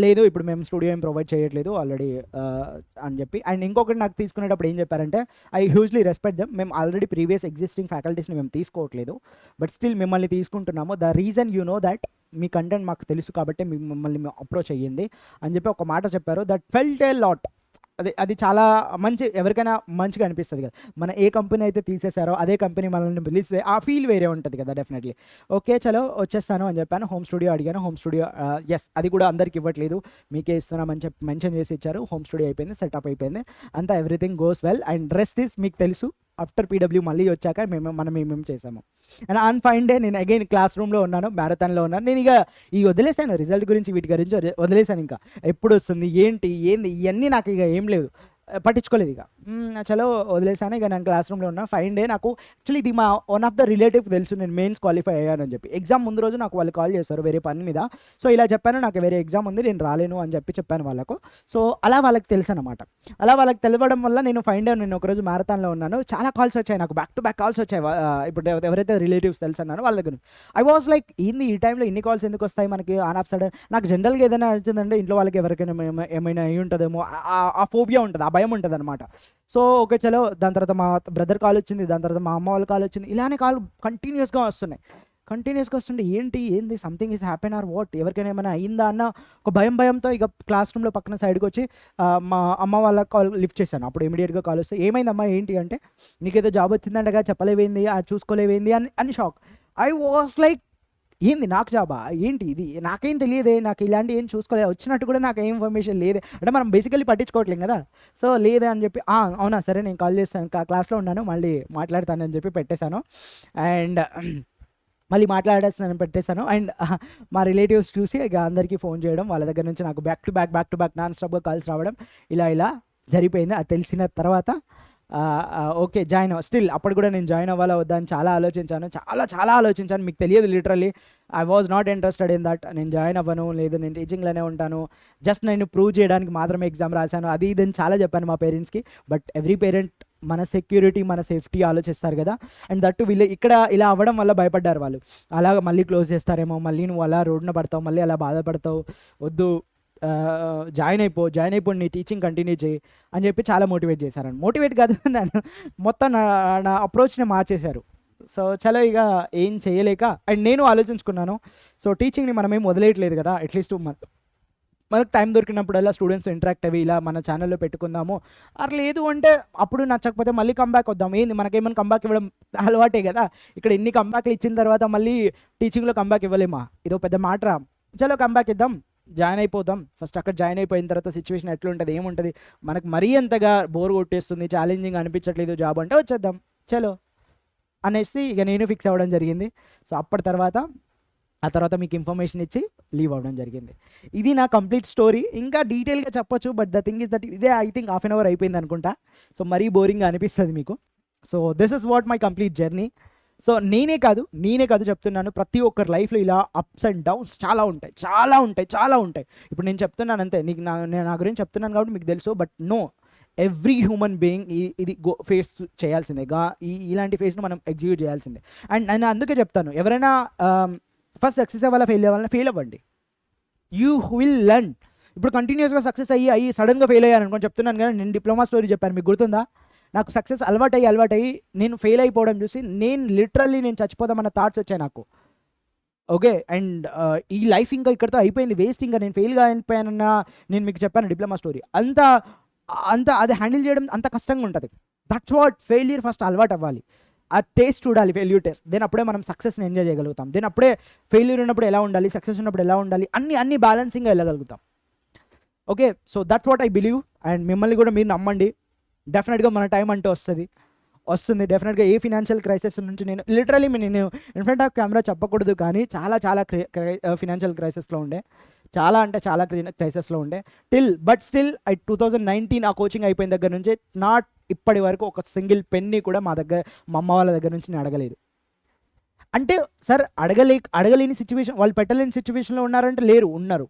S1: లేదు ఇప్పుడు మేము స్టూడియో ఏం ప్రొవైడ్ చేయట్లేదు ఆల్రెడీ అని చెప్పి. అండ్ ఇంకొకటి నాకు తీసుకునేటప్పుడు ఏం చెప్పారంటే ఐ హ్యూజ్లీ రెస్పెక్ట్ దెమ్. మేము ఆల్రెడీ ప్రీవియస్ ఎగ్జిస్టింగ్ ఫ్యాకల్టీస్ని మేము తీసుకోవట్లేదు, బట్ స్టిల్ మిమ్మల్ని తీసుకుంటున్నాము. The reason you know that me content మాకు తెలుసు కాబట్టి మిమ్మల్ని మేము అప్రోచ్ అయ్యింది అని చెప్పి ఒక మాట చెప్పారు. That felt a lot. అది చాలా ఎవరికైనా మంచిగా అనిపిస్తుంది కదా. మన ఏ కంపెనీ అయితే తీసేశారో అదే కంపెనీ మనల్ని పిలిస్తే ఆ ఫీల్ వేరే ఉంటుంది కదా డెఫినెట్లీ. ఓకే చలో వచ్చేస్తాను అని చెప్పాను. హోమ్ స్టూడియో అడిగాను. హోమ్ స్టూడియో ఎస్ అది కూడా అందరికి ఇవ్వట్లేదు, మీకే ఇస్తున్నామని చెప్పి మెన్షన్ చేసి ఇచ్చారు. హోమ్ స్టూడియో అయిపోయింది, సెటప్ అయిపోయింది, అంతా everything goes well. And rest is మీకు తెలుసు ఆఫ్టర్ పీడబ్ల్యూ మళ్ళీ వచ్చాక మనం ఏమేమి చేసాము. అండ్ ఆన్ ఫైన్ డే నేను అగైన్ క్లాస్ రూమ్లో ఉన్నాను, మ్యారథాన్లో ఉన్నాను. నేను ఇక వదిలేసాను రిజల్ట్ గురించి, వీటి గురించి వదిలేసాను. ఇంకా ఎప్పుడు వస్తుంది ఏంటి ఇవన్నీ నాకు ఇక ఏం లేదు, పట్టించుకోలేదు ఇక. చలో వదిలేసాను. ఇక నేను క్లాస్ రూమ్లో ఉన్నా. ఫైన్ డే నాకు యాక్చువల్లీ ఇది మా వన్ ఆఫ్ ద రిలేటివ్ తెలుసు నేను మెయిన్స్ క్వాలిఫై అయ్యానని చెప్పి. ఎగ్జామ్ ముందు రోజు నాకు వాళ్ళు కాల్ చేశారు వేరే పని మీద. సో ఇలా చెప్పాను, నాకు వేరే ఎగ్జామ్ ఉంది నేను రాలేను అని చెప్పాను వాళ్ళకు. సో అలా వాళ్ళకి తెలుసు అనమాట. అలా వాళ్ళకి తెలవడం వల్ల నేను ఫైన్ డే నేను ఒకరోజు మ్యారథాన్లో ఉన్నాను. చాలా కాల్స్ వచ్చాయి నాకు, బ్యాక్ టు బ్యాక్ కాల్స్ వచ్చాయి. ఇప్పుడు ఎవరైతే రిలేటివ్స్ తెలుసు అన్నారో వాళ్ళ దగ్గర ఐ వాజ్ లైక్ ఈ టైంలో ఇన్ని కాల్స్ ఎందుకు వస్తాయి మనకి ఆన్ ఆఫ్ సడన్. నాకు జనరల్గా ఏదైనా అవుతుందంటే ఇంట్లో వాళ్ళకి ఎవరికైనా ఏమైనా అయి ఉంటుందేమో, ఆ ఫోబియా ఉంటుంది, ఆ భయం ఉంటుంది అనమాట. సో ఓకే చలో దాని తర్వాత మా బ్రదర్ కాల్ వచ్చింది, దాని తర్వాత మా అమ్మ వాళ్ళ కాల్ వచ్చింది. ఇలానే కాల్ కంటిన్యూస్గా వస్తుండే ఏంది something is happen or what, ఎవరికైనా ఏమైనా అయిందా అన్న ఒక భయంతో ఇక క్లాస్ రూమ్లో పక్కన సైడ్కి వచ్చి మా అమ్మ వాళ్ళ కాల్ లిఫ్ట్ చేశాను. అప్పుడు ఇమీడియట్గా కాల్ వస్తే ఏమైందమ్మా ఏంటి అంటే నీకేదో జాబ్ వచ్చిందంటగా చెప్పలేవేంది, చూసుకోలేవేంది అని షాక్. ఐ వాస్ లైక్ ఏంది నాకు జాబా ఏంటి ఇది, నాకేం తెలియదే, నాకు ఇలాంటి ఏం చూసుకోలేదు, వచ్చినట్టు కూడా నాకు ఏం ఇన్ఫర్మేషన్ లేదే. అంటే మనం బేసికలీ పట్టించుకోవట్లేం కదా. సో లేదే అని చెప్పి అవునా సరే నేను కాల్ చేస్తాను, క్లాస్లో ఉన్నాను మళ్ళీ మాట్లాడతానని చెప్పి పెట్టేశాను. అండ్ మళ్ళీ మాట్లాడేస్తానని పెట్టేశాను. అండ్ మా రిలేటివ్స్ చూసి ఇక అందరికీ ఫోన్ చేయడం, వాళ్ళ దగ్గర నుంచి నాకు బ్యాక్ టు బ్యాక్ నాన్ స్టాప్గా కాల్స్ రావడం, ఇలా జరిగిపోయింది. అది తెలిసిన తర్వాత ఓకే జాయిన్ స్టిల్ అప్పుడు కూడా నేను జాయిన్ అవ్వాలా వద్దా అని చాలా ఆలోచించాను. మీకు తెలియదు literally I was not interested in that. నేను జాయిన్ అవ్వను, లేదు నేను టీచింగ్లోనే ఉంటాను, జస్ట్ నేను ప్రూవ్ చేయడానికి మాత్రమే ఎగ్జామ్ రాశాను, అది ఇదని చాలా చెప్పాను మా పేరెంట్స్కి. బట్ ఎవ్రీ పేరెంట్ మన సెక్యూరిటీ మన సేఫ్టీ ఆలోచిస్తారు కదా. అండ్ దట్టు వీళ్ళు ఇక్కడ ఇలా అవ్వడం వల్ల భయపడ్డారు వాళ్ళు. అలా మళ్ళీ క్లోజ్ చేస్తారేమో, మళ్ళీ నువ్వు అలా రోడ్డున పడతావు, మళ్ళీ అలా బాధపడతావు, వద్దు జాయిన్ అయిపో నీ టీచింగ్ కంటిన్యూ చేయి అని చెప్పి చాలా మోటివేట్ చేశారని. మోటివేట్ కాదు నన్ను మొత్తం నా అప్రోచ్ని మార్చేశారు. సో చలో ఇక ఏం చేయలేక అండ్ నేను ఆలోచించుకున్నాను. సో టీచింగ్ని మనం ఏం వదిలేయట్లేదు కదా, అట్లీస్ట్ మనకు టైం దొరికినప్పుడల్లా స్టూడెంట్స్ ఇంటరాక్ట్ అవి ఇలా మన ఛానల్లో పెట్టుకుందాము. అట్లా లేదు అంటే అప్పుడు నచ్చకపోతే మళ్ళీ కంబ్యాక్ వద్దాం. ఏంది మనకేమైనా కంబ్యాక్ ఇవ్వడం అలవాటే కదా. ఇక్కడ ఎన్ని కంబ్యాక్లు ఇచ్చిన తర్వాత మళ్ళీ టీచింగ్లో కంబ్యాక్ ఇవ్వలేమా, ఇదో పెద్ద మాటరా. చలో కంబ్యాక్ ఇద్దాం, జాయిన్ అయిపోదాం. ఫస్ట్ అక్కడ జాయిన్ అయిపోయిన తర్వాత సిచ్యువేషన్ ఎట్లుంటుంది ఏముంటుంది, మనకు మరీ అంతగా బోర్ కొట్టేస్తుంది, ఛాలెంజింగ్ అనిపించట్లేదు జాబ్ అంటే వచ్చేద్దాం చలో అనేసి ఇక నేను ఫిక్స్ అవ్వడం జరిగింది. సో అప్పటి తర్వాత ఆ తర్వాత మీకు ఇన్ఫర్మేషన్ ఇచ్చి లీవ్ అవ్వడం జరిగింది. ఇది నా కంప్లీట్ స్టోరీ. ఇంకా డీటెయిల్గా చెప్పొచ్చు, but the thing is that ఇదే I think half an hour అయిపోయింది అనుకుంటా. సో మరీ బోరింగ్గా అనిపిస్తుంది మీకు. So this is what my complete journey. So నేనే కాదు చెప్తున్నాను, ప్రతి ఒక్కరి లైఫ్లో ఇలా అప్స్ అండ్ డౌన్స్ చాలా ఉంటాయి. ఇప్పుడు నేను చెప్తున్నాను అంతే, నేను నా గురించి చెప్తున్నాను కాబట్టి మీకు తెలుసు. But no, every human being ఇది ఫేస్ చేయాల్సిందే, ఇలాంటి ఫేస్ను మనం ఎగ్జిక్యూట్ చేయాల్సిందే. అండ్ నేను అందుకే చెప్తాను, ఎవరైనా ఫస్ట్ సక్సెస్ అవ్వాలా ఫెయిల్ అవ్వండి, యూ విల్ లెర్న్. ఇప్పుడు కంటిన్యూస్గా సక్సెస్ అయ్యి సడన్గా ఫెయిల్ అయ్యాను అనుకోని చెప్తున్నాను కదా. నేను డిప్లొమా స్టోరీ చెప్పాను, మీకు గుర్తుందా? నాకు సక్సెస్ అలవాటయ్యి నేను ఫెయిల్ అయిపోవడం చూసి నేను చచ్చిపోదామన్న థాట్స్ వచ్చాయి నాకు. ఓకే. అండ్ ఈ లైఫ్ ఇంకా ఇక్కడితో అయిపోయింది. వేస్ట్, ఇంకా నేను ఫెయిల్‌గా అయిపోయానన్న నేను మీకు చెప్పాను డిప్లొమా స్టోరీ. అంత అంత అది హ్యాండిల్ చేయడం అంత కష్టంగా ఉంటది. దట్స్ వాట్ ఫెయిల్యూర్ ఫస్ట్ అలవాటవ్వాలి. ఆ టేస్ట్ చూడాలి, ఫెయిల్యూర్ టేస్ట్. దెన్ అప్పుడే మనం సక్సెస్‌ని ఎంజాయ్ చేయగలుగుతాం. దెన్ అప్పుడే ఫెయిల్యూర్ ఉన్నప్పుడు ఎలా ఉండాలి, సక్సెస్ ఉన్నప్పుడు ఎలా ఉండాలి, అన్నీ బ్యాలెన్సింగ్‌గా వెళ్ళగలుగుతాం. Okay. So that's what I believe. And మిమ్మల్ని కూడా మీరు నమ్మండి. డెఫినెట్‌గా మన టైం అంటూ వస్తుంది డెఫినెట్‌గా. ఏ ఫినాన్షియల్ క్రైసిస్ నుంచి నేను లిటరల్లీ నేను ఇన్ ఫ్రంట్ ఆఫ్ కెమెరా చెప్పకూడదు కానీ చాలా ఫినాన్షియల్ క్రైసిస్‌లో ఉండే. చాలా అంటే చాలా క్రైసిస్‌లో ఉండే. బట్ స్టిల్ 2019 ఆ కోచింగ్ అయిపోయిన దగ్గర నుంచి ఇప్పటి వరకు ఒక సింగిల్ పెన్నీ కూడా మా అమ్మ వాళ్ళ దగ్గర నుంచి నేను అడగలేదు. అంటే సార్ అడగలేని సిచ్యువేషన్, వాళ్ళు పెట్టలేని సిచ్యువేషన్లో ఉన్నారంటే లేరు, ఉన్నారు.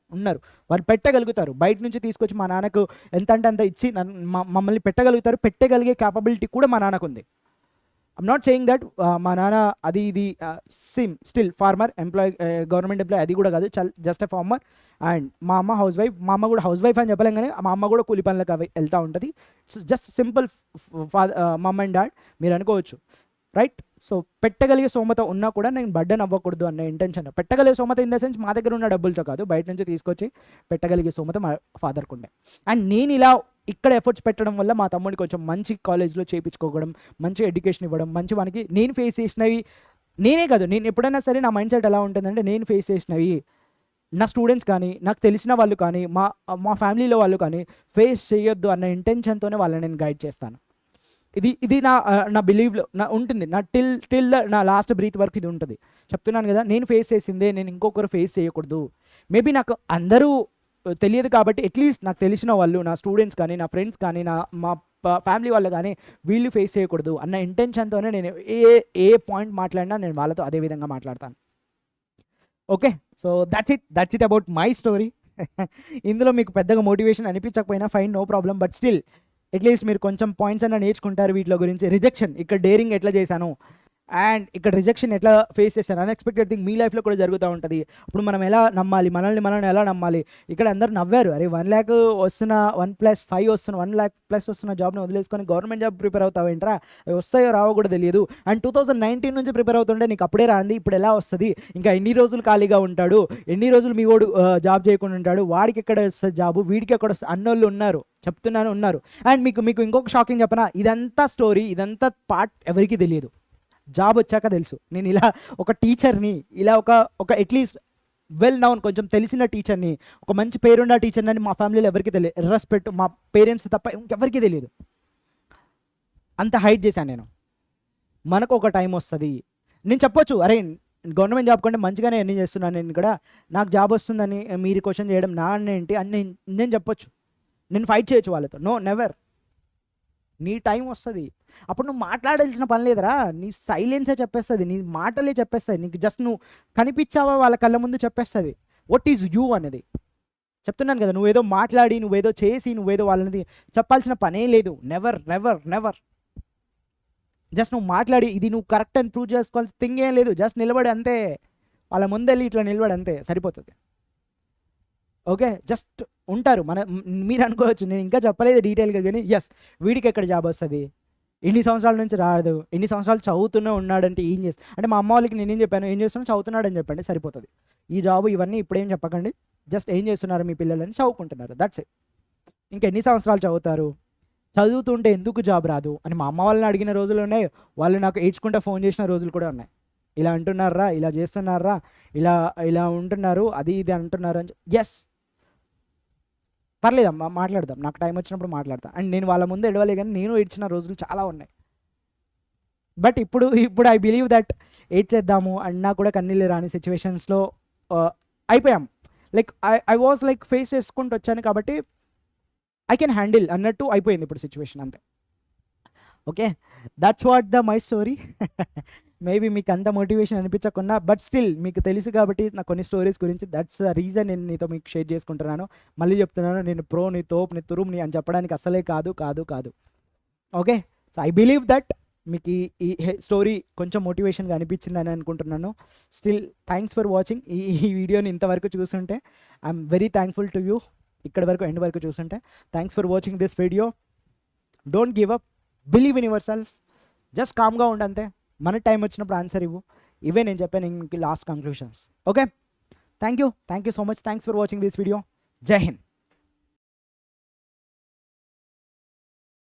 S1: వాళ్ళు పెట్టగలుగుతారు. బయట నుంచి తీసుకొచ్చి మా నాన్నకు ఎంత అంటే అంత ఇచ్చి మమ్మల్ని పెట్టగలుగుతారు. పెట్టగలిగే క్యాపబిలిటీ కూడా మా నాన్నకు ఉంది. ఐమ్ నాట్ సేయింగ్ దట్ మా నాన్న అది ఇది still farmer employee, government employee అది కూడా కాదు, జస్ట్ ఎ ఫార్మర్. అండ్ మా అమ్మ హౌస్ వైఫ్. మా అమ్మ కూడా హౌస్ వైఫ్ అని చెప్పలేం కానీ మా అమ్మ కూడా కూలి పనులకు వెళ్తూ ఉంటుంది. Just simple mom and dad మీరు అనుకోవచ్చు, రైట్? సో పెట్టగలిగే స్తోమత ఉన్నా కూడా నేను బర్డెన్ అవ్వకూడదు అన్న ఇంటెన్షన్. పెట్టగలిగే స్తోమత ఇన్ ద సెన్స్ మా దగ్గర ఉన్న డబ్బులతో కాదు, బయట నుంచి తీసుకొచ్చి పెట్టగలిగే స్తోమత మా ఫాదర్కు ఉండే. అండ్ నేను ఇలా ఇక్కడ ఎఫర్ట్స్ పెట్టడం వల్ల మా తమ్ముడిని కొంచెం మంచి కాలేజ్లో చేయించుకోవడం, మంచి ఎడ్యుకేషన్ ఇవ్వడం, మంచి వానికి నేను ఫేస్ చేసినవి నేనే కాదు, నేను ఎప్పుడైనా సరే నా మైండ్ సెట్ ఎలా ఉంటుందంటే నేను ఫేస్ చేసినవి నా స్టూడెంట్స్ కానీ నాకు తెలిసిన వాళ్ళు కానీ మా ఫ్యామిలీలో వాళ్ళు కానీ ఫేస్ చేయొద్దు అన్న ఇంటెన్షన్తోనే వాళ్ళని నేను గైడ్ చేస్తాను. ఇది నా బిలీవ్లో ఉంటుంది. నా లాస్ట్ బ్రీత్ వరకు ఇది ఉంటుంది. చెప్తున్నాను కదా, నేను ఫేస్ చేసిందే నేను ఇంకొకరు ఫేస్ చేయకూడదు. మేబీ నాకు అందరూ తెలియదు కాబట్టి అట్లీస్ట్ నాకు తెలిసిన వాళ్ళు, నా స్టూడెంట్స్ కానీ నా ఫ్రెండ్స్ కానీ మా ఫ్యామిలీ వాళ్ళు కానీ వీళ్ళు ఫేస్ చేయకూడదు అన్న ఇంటెన్షన్తోనే నేను ఏ పాయింట్ మాట్లాడినా నేను వాళ్ళతో అదే విధంగా మాట్లాడతాను. Okay. So that's it about my story. ఇందులో మీకు పెద్దగా మోటివేషన్ అనిపించకపోయినా fine, no problem. But still at least మీరు కొంచెం పాయింట్స్ అన్న నేర్చుకుంటారు వీటిలో గురించి. రిజెక్షన్, ఇక్కడ డేరింగ్ ఎట్లా చేశాను అండ్ ఇక్కడ రిజెక్షన్ ఎట్లా ఫేస్ చేశాను, అన్ఎక్స్పెక్టెడ్ థింగ్ మీ లైఫ్లో కూడా జరుగుతూ ఉంటుంది. ఇప్పుడు మనం ఎలా నమ్మాలి, మనల్ని ఎలా నమ్మాలి. ఇక్కడ అందరూ నవ్వారు, అరే 1 lakh వస్తున్న 1+5 వస్తున్న 1 lakh+ వస్తున్న జాబ్ని వదిలేసుకొని గవర్నమెంట్ జాబ్ ప్రిపేర్ అవుతావు ఏంట్రా, అవి వస్తాయో రావో కూడా తెలియదు. అండ్ 2019 నుంచి ప్రిపేర్ అవుతుంటే నీకు అప్పుడే రాంది, ఇప్పుడు ఎలా వస్తుంది, ఇంకా ఎన్ని రోజులు ఖాళీగా ఉంటాడు, ఎన్ని రోజులు మీ వాడు జాబ్ చేయకుండా ఉంటాడు, వాడికి ఎక్కడ వస్తుంది జాబు, వీడికి ఎక్కడ వస్తుంది అన్నోళ్ళు ఉన్నారు, ఉన్నారు. అండ్ మీకు ఇంకొక షాకింగ్ చెప్పనా, ఇదంతా స్టోరీ, ఇదంతా పార్ట్ ఎవరికీ తెలియదు. జాబ్ వచ్చాక తెలుసు. నేను ఇలా ఒక టీచర్ని, ఇలా ఒక అట్లీస్ట్ వెల్ నౌన్ కొంచెం తెలిసిన టీచర్ని, ఒక మంచి పేరున్న టీచర్ని అని మా ఫ్యామిలీలో ఎవరికి తెలియదు. రెస్పెక్ట్ మా పేరెంట్స్ తప్ప ఇంకెవరికి తెలియదు. అంత హైడ్ చేశాను నేను. మనకు ఒక టైం వస్తుంది, నేను చెప్పొచ్చు అరే గవర్నమెంట్ జాబ్ కంటే మంచిగానే ఎన్ని చేస్తున్నాను నేను ఇక్కడ, నాకు జాబ్ వస్తుందని మీరు క్వశ్చన్ చేయడం నా ఏంటి అని నేను చెప్పొచ్చు. నేను ఫైట్ చేయొచ్చు వాళ్ళతో. No, never. నీ టైం వస్తుంది, అప్పుడు నువ్వు మాట్లాడాల్సిన పని లేదురా, నీ సైలెన్సే చెప్పేస్తుంది, నీ మాటలే చెప్పేస్తుంది. నీకు జస్ట్ నువ్వు కనిపించావా వాళ్ళ కళ్ళ ముందు చెప్పేస్తుంది వాట్ ఈజ్ యూ అనేది. చెప్తున్నాను కదా, నువ్వేదో మాట్లాడి, నువ్వేదో చేసి, నువ్వేదో వాళ్ళని చెప్పాల్సిన పనే లేదు. నెవర్. జస్ట్ నువ్వు మాట్లాడి ఇది నువ్వు కరెక్ట్ అని ప్రూవ్ చేసుకోవాల్సిన థింగ్ ఏం లేదు. జస్ట్ నిలబడి అంతే, వాళ్ళ ముందెళ్ళి ఇట్లా నిలబడి అంతే, సరిపోతుంది. ఓకే. జస్ట్ ఉంటారు. మీరు అనుకోవచ్చు నేను ఇంకా చెప్పలేదు డీటెయిల్గా, కానీ ఎస్ వీడికి ఎక్కడ జాబ్ వస్తుంది, ఇన్ని సంవత్సరాల నుంచి రాదు, ఇన్ని సంవత్సరాలు చదువుతూనే ఉన్నాడంటే ఏం చేస్తా అంటే మా అమ్మ వాళ్ళకి నేనేం చెప్పాను, ఏం చేస్తున్నా చదువుతున్నాడని చెప్పండి సరిపోతుంది. ఈ జాబు ఇవన్నీ ఇప్పుడేం చెప్పకండి, జస్ట్ ఏం చేస్తున్నారు మీ పిల్లలని, చదువుకుంటున్నారు, దట్స్ ఇట్. ఇంకెన్ని సంవత్సరాలు చదువుతారు, చదువుతుంటే ఎందుకు జాబ్ రాదు అని మా అమ్మ వాళ్ళని అడిగిన రోజులు ఉన్నాయి. వాళ్ళు నాకు ఏడ్చుకుంటూ ఫోన్ చేసిన రోజులు కూడా ఉన్నాయి. ఇలా అంటున్నారా, ఇలా చేస్తున్నారా, ఇలా ఉంటున్నారు, అది ఇది అంటున్నారు అని. ఎస్ పర్లేదమ్మా మాట్లాడదాం, నాకు టైం వచ్చినప్పుడు మాట్లాడతాను. అండ్ నేను వాళ్ళ ముందు ఎడవలే కానీ నేను ఏడ్చిన రోజులు చాలా ఉన్నాయి. బట్ ఇప్పుడు ఐ బిలీవ్ దట్ ఏడ్చేద్దాము అన్నా కూడా కన్నీళ్ళు రాని సిచ్యువేషన్స్లో అయిపోయాం. Like I was like face చేసుకుంటూ వచ్చాను కాబట్టి ఐ కెన్ హ్యాండిల్ అన్నట్టు అయిపోయింది ఇప్పుడు సిచ్యువేషన్, అంతే. Okay, that's what my story. Maybe మీకు అంత మోటివేషన్ అనిపించకుండా, బట్ స్టిల్ మీకు తెలుసు కాబట్టి నా కొన్ని స్టోరీస్ గురించి, దట్స్ రీజన్ నేను నీతో మీకు షేర్ చేసుకుంటున్నాను. మళ్ళీ చెప్తున్నాను, నేను ప్రో, నీ తోప్, నీ తురుమ్ నీ అని చెప్పడానికి అసలే కాదు. Okay, so I believe that మీకు ఈ స్టోరీ కొంచెం మోటివేషన్గా అనిపించిందని అనుకుంటున్నాను. Still thanks for watching. ఈ వీడియోని ఇంతవరకు చూస్తుంటే I'm very thankful to you. ఇక్కడి వరకు ఎండ్ వరకు చూస్తుంటే thanks for watching this video. Don't give up, believe in your self, just కామ్గా ఉండంతే. మన టైం వచ్చినప్పుడు ఆన్సర్ ఇవ్వు. ఇవే నేను చెప్పాను ఇంక last conclusions. Okay, thank you so much. Thanks for watching this video. జై హింద్.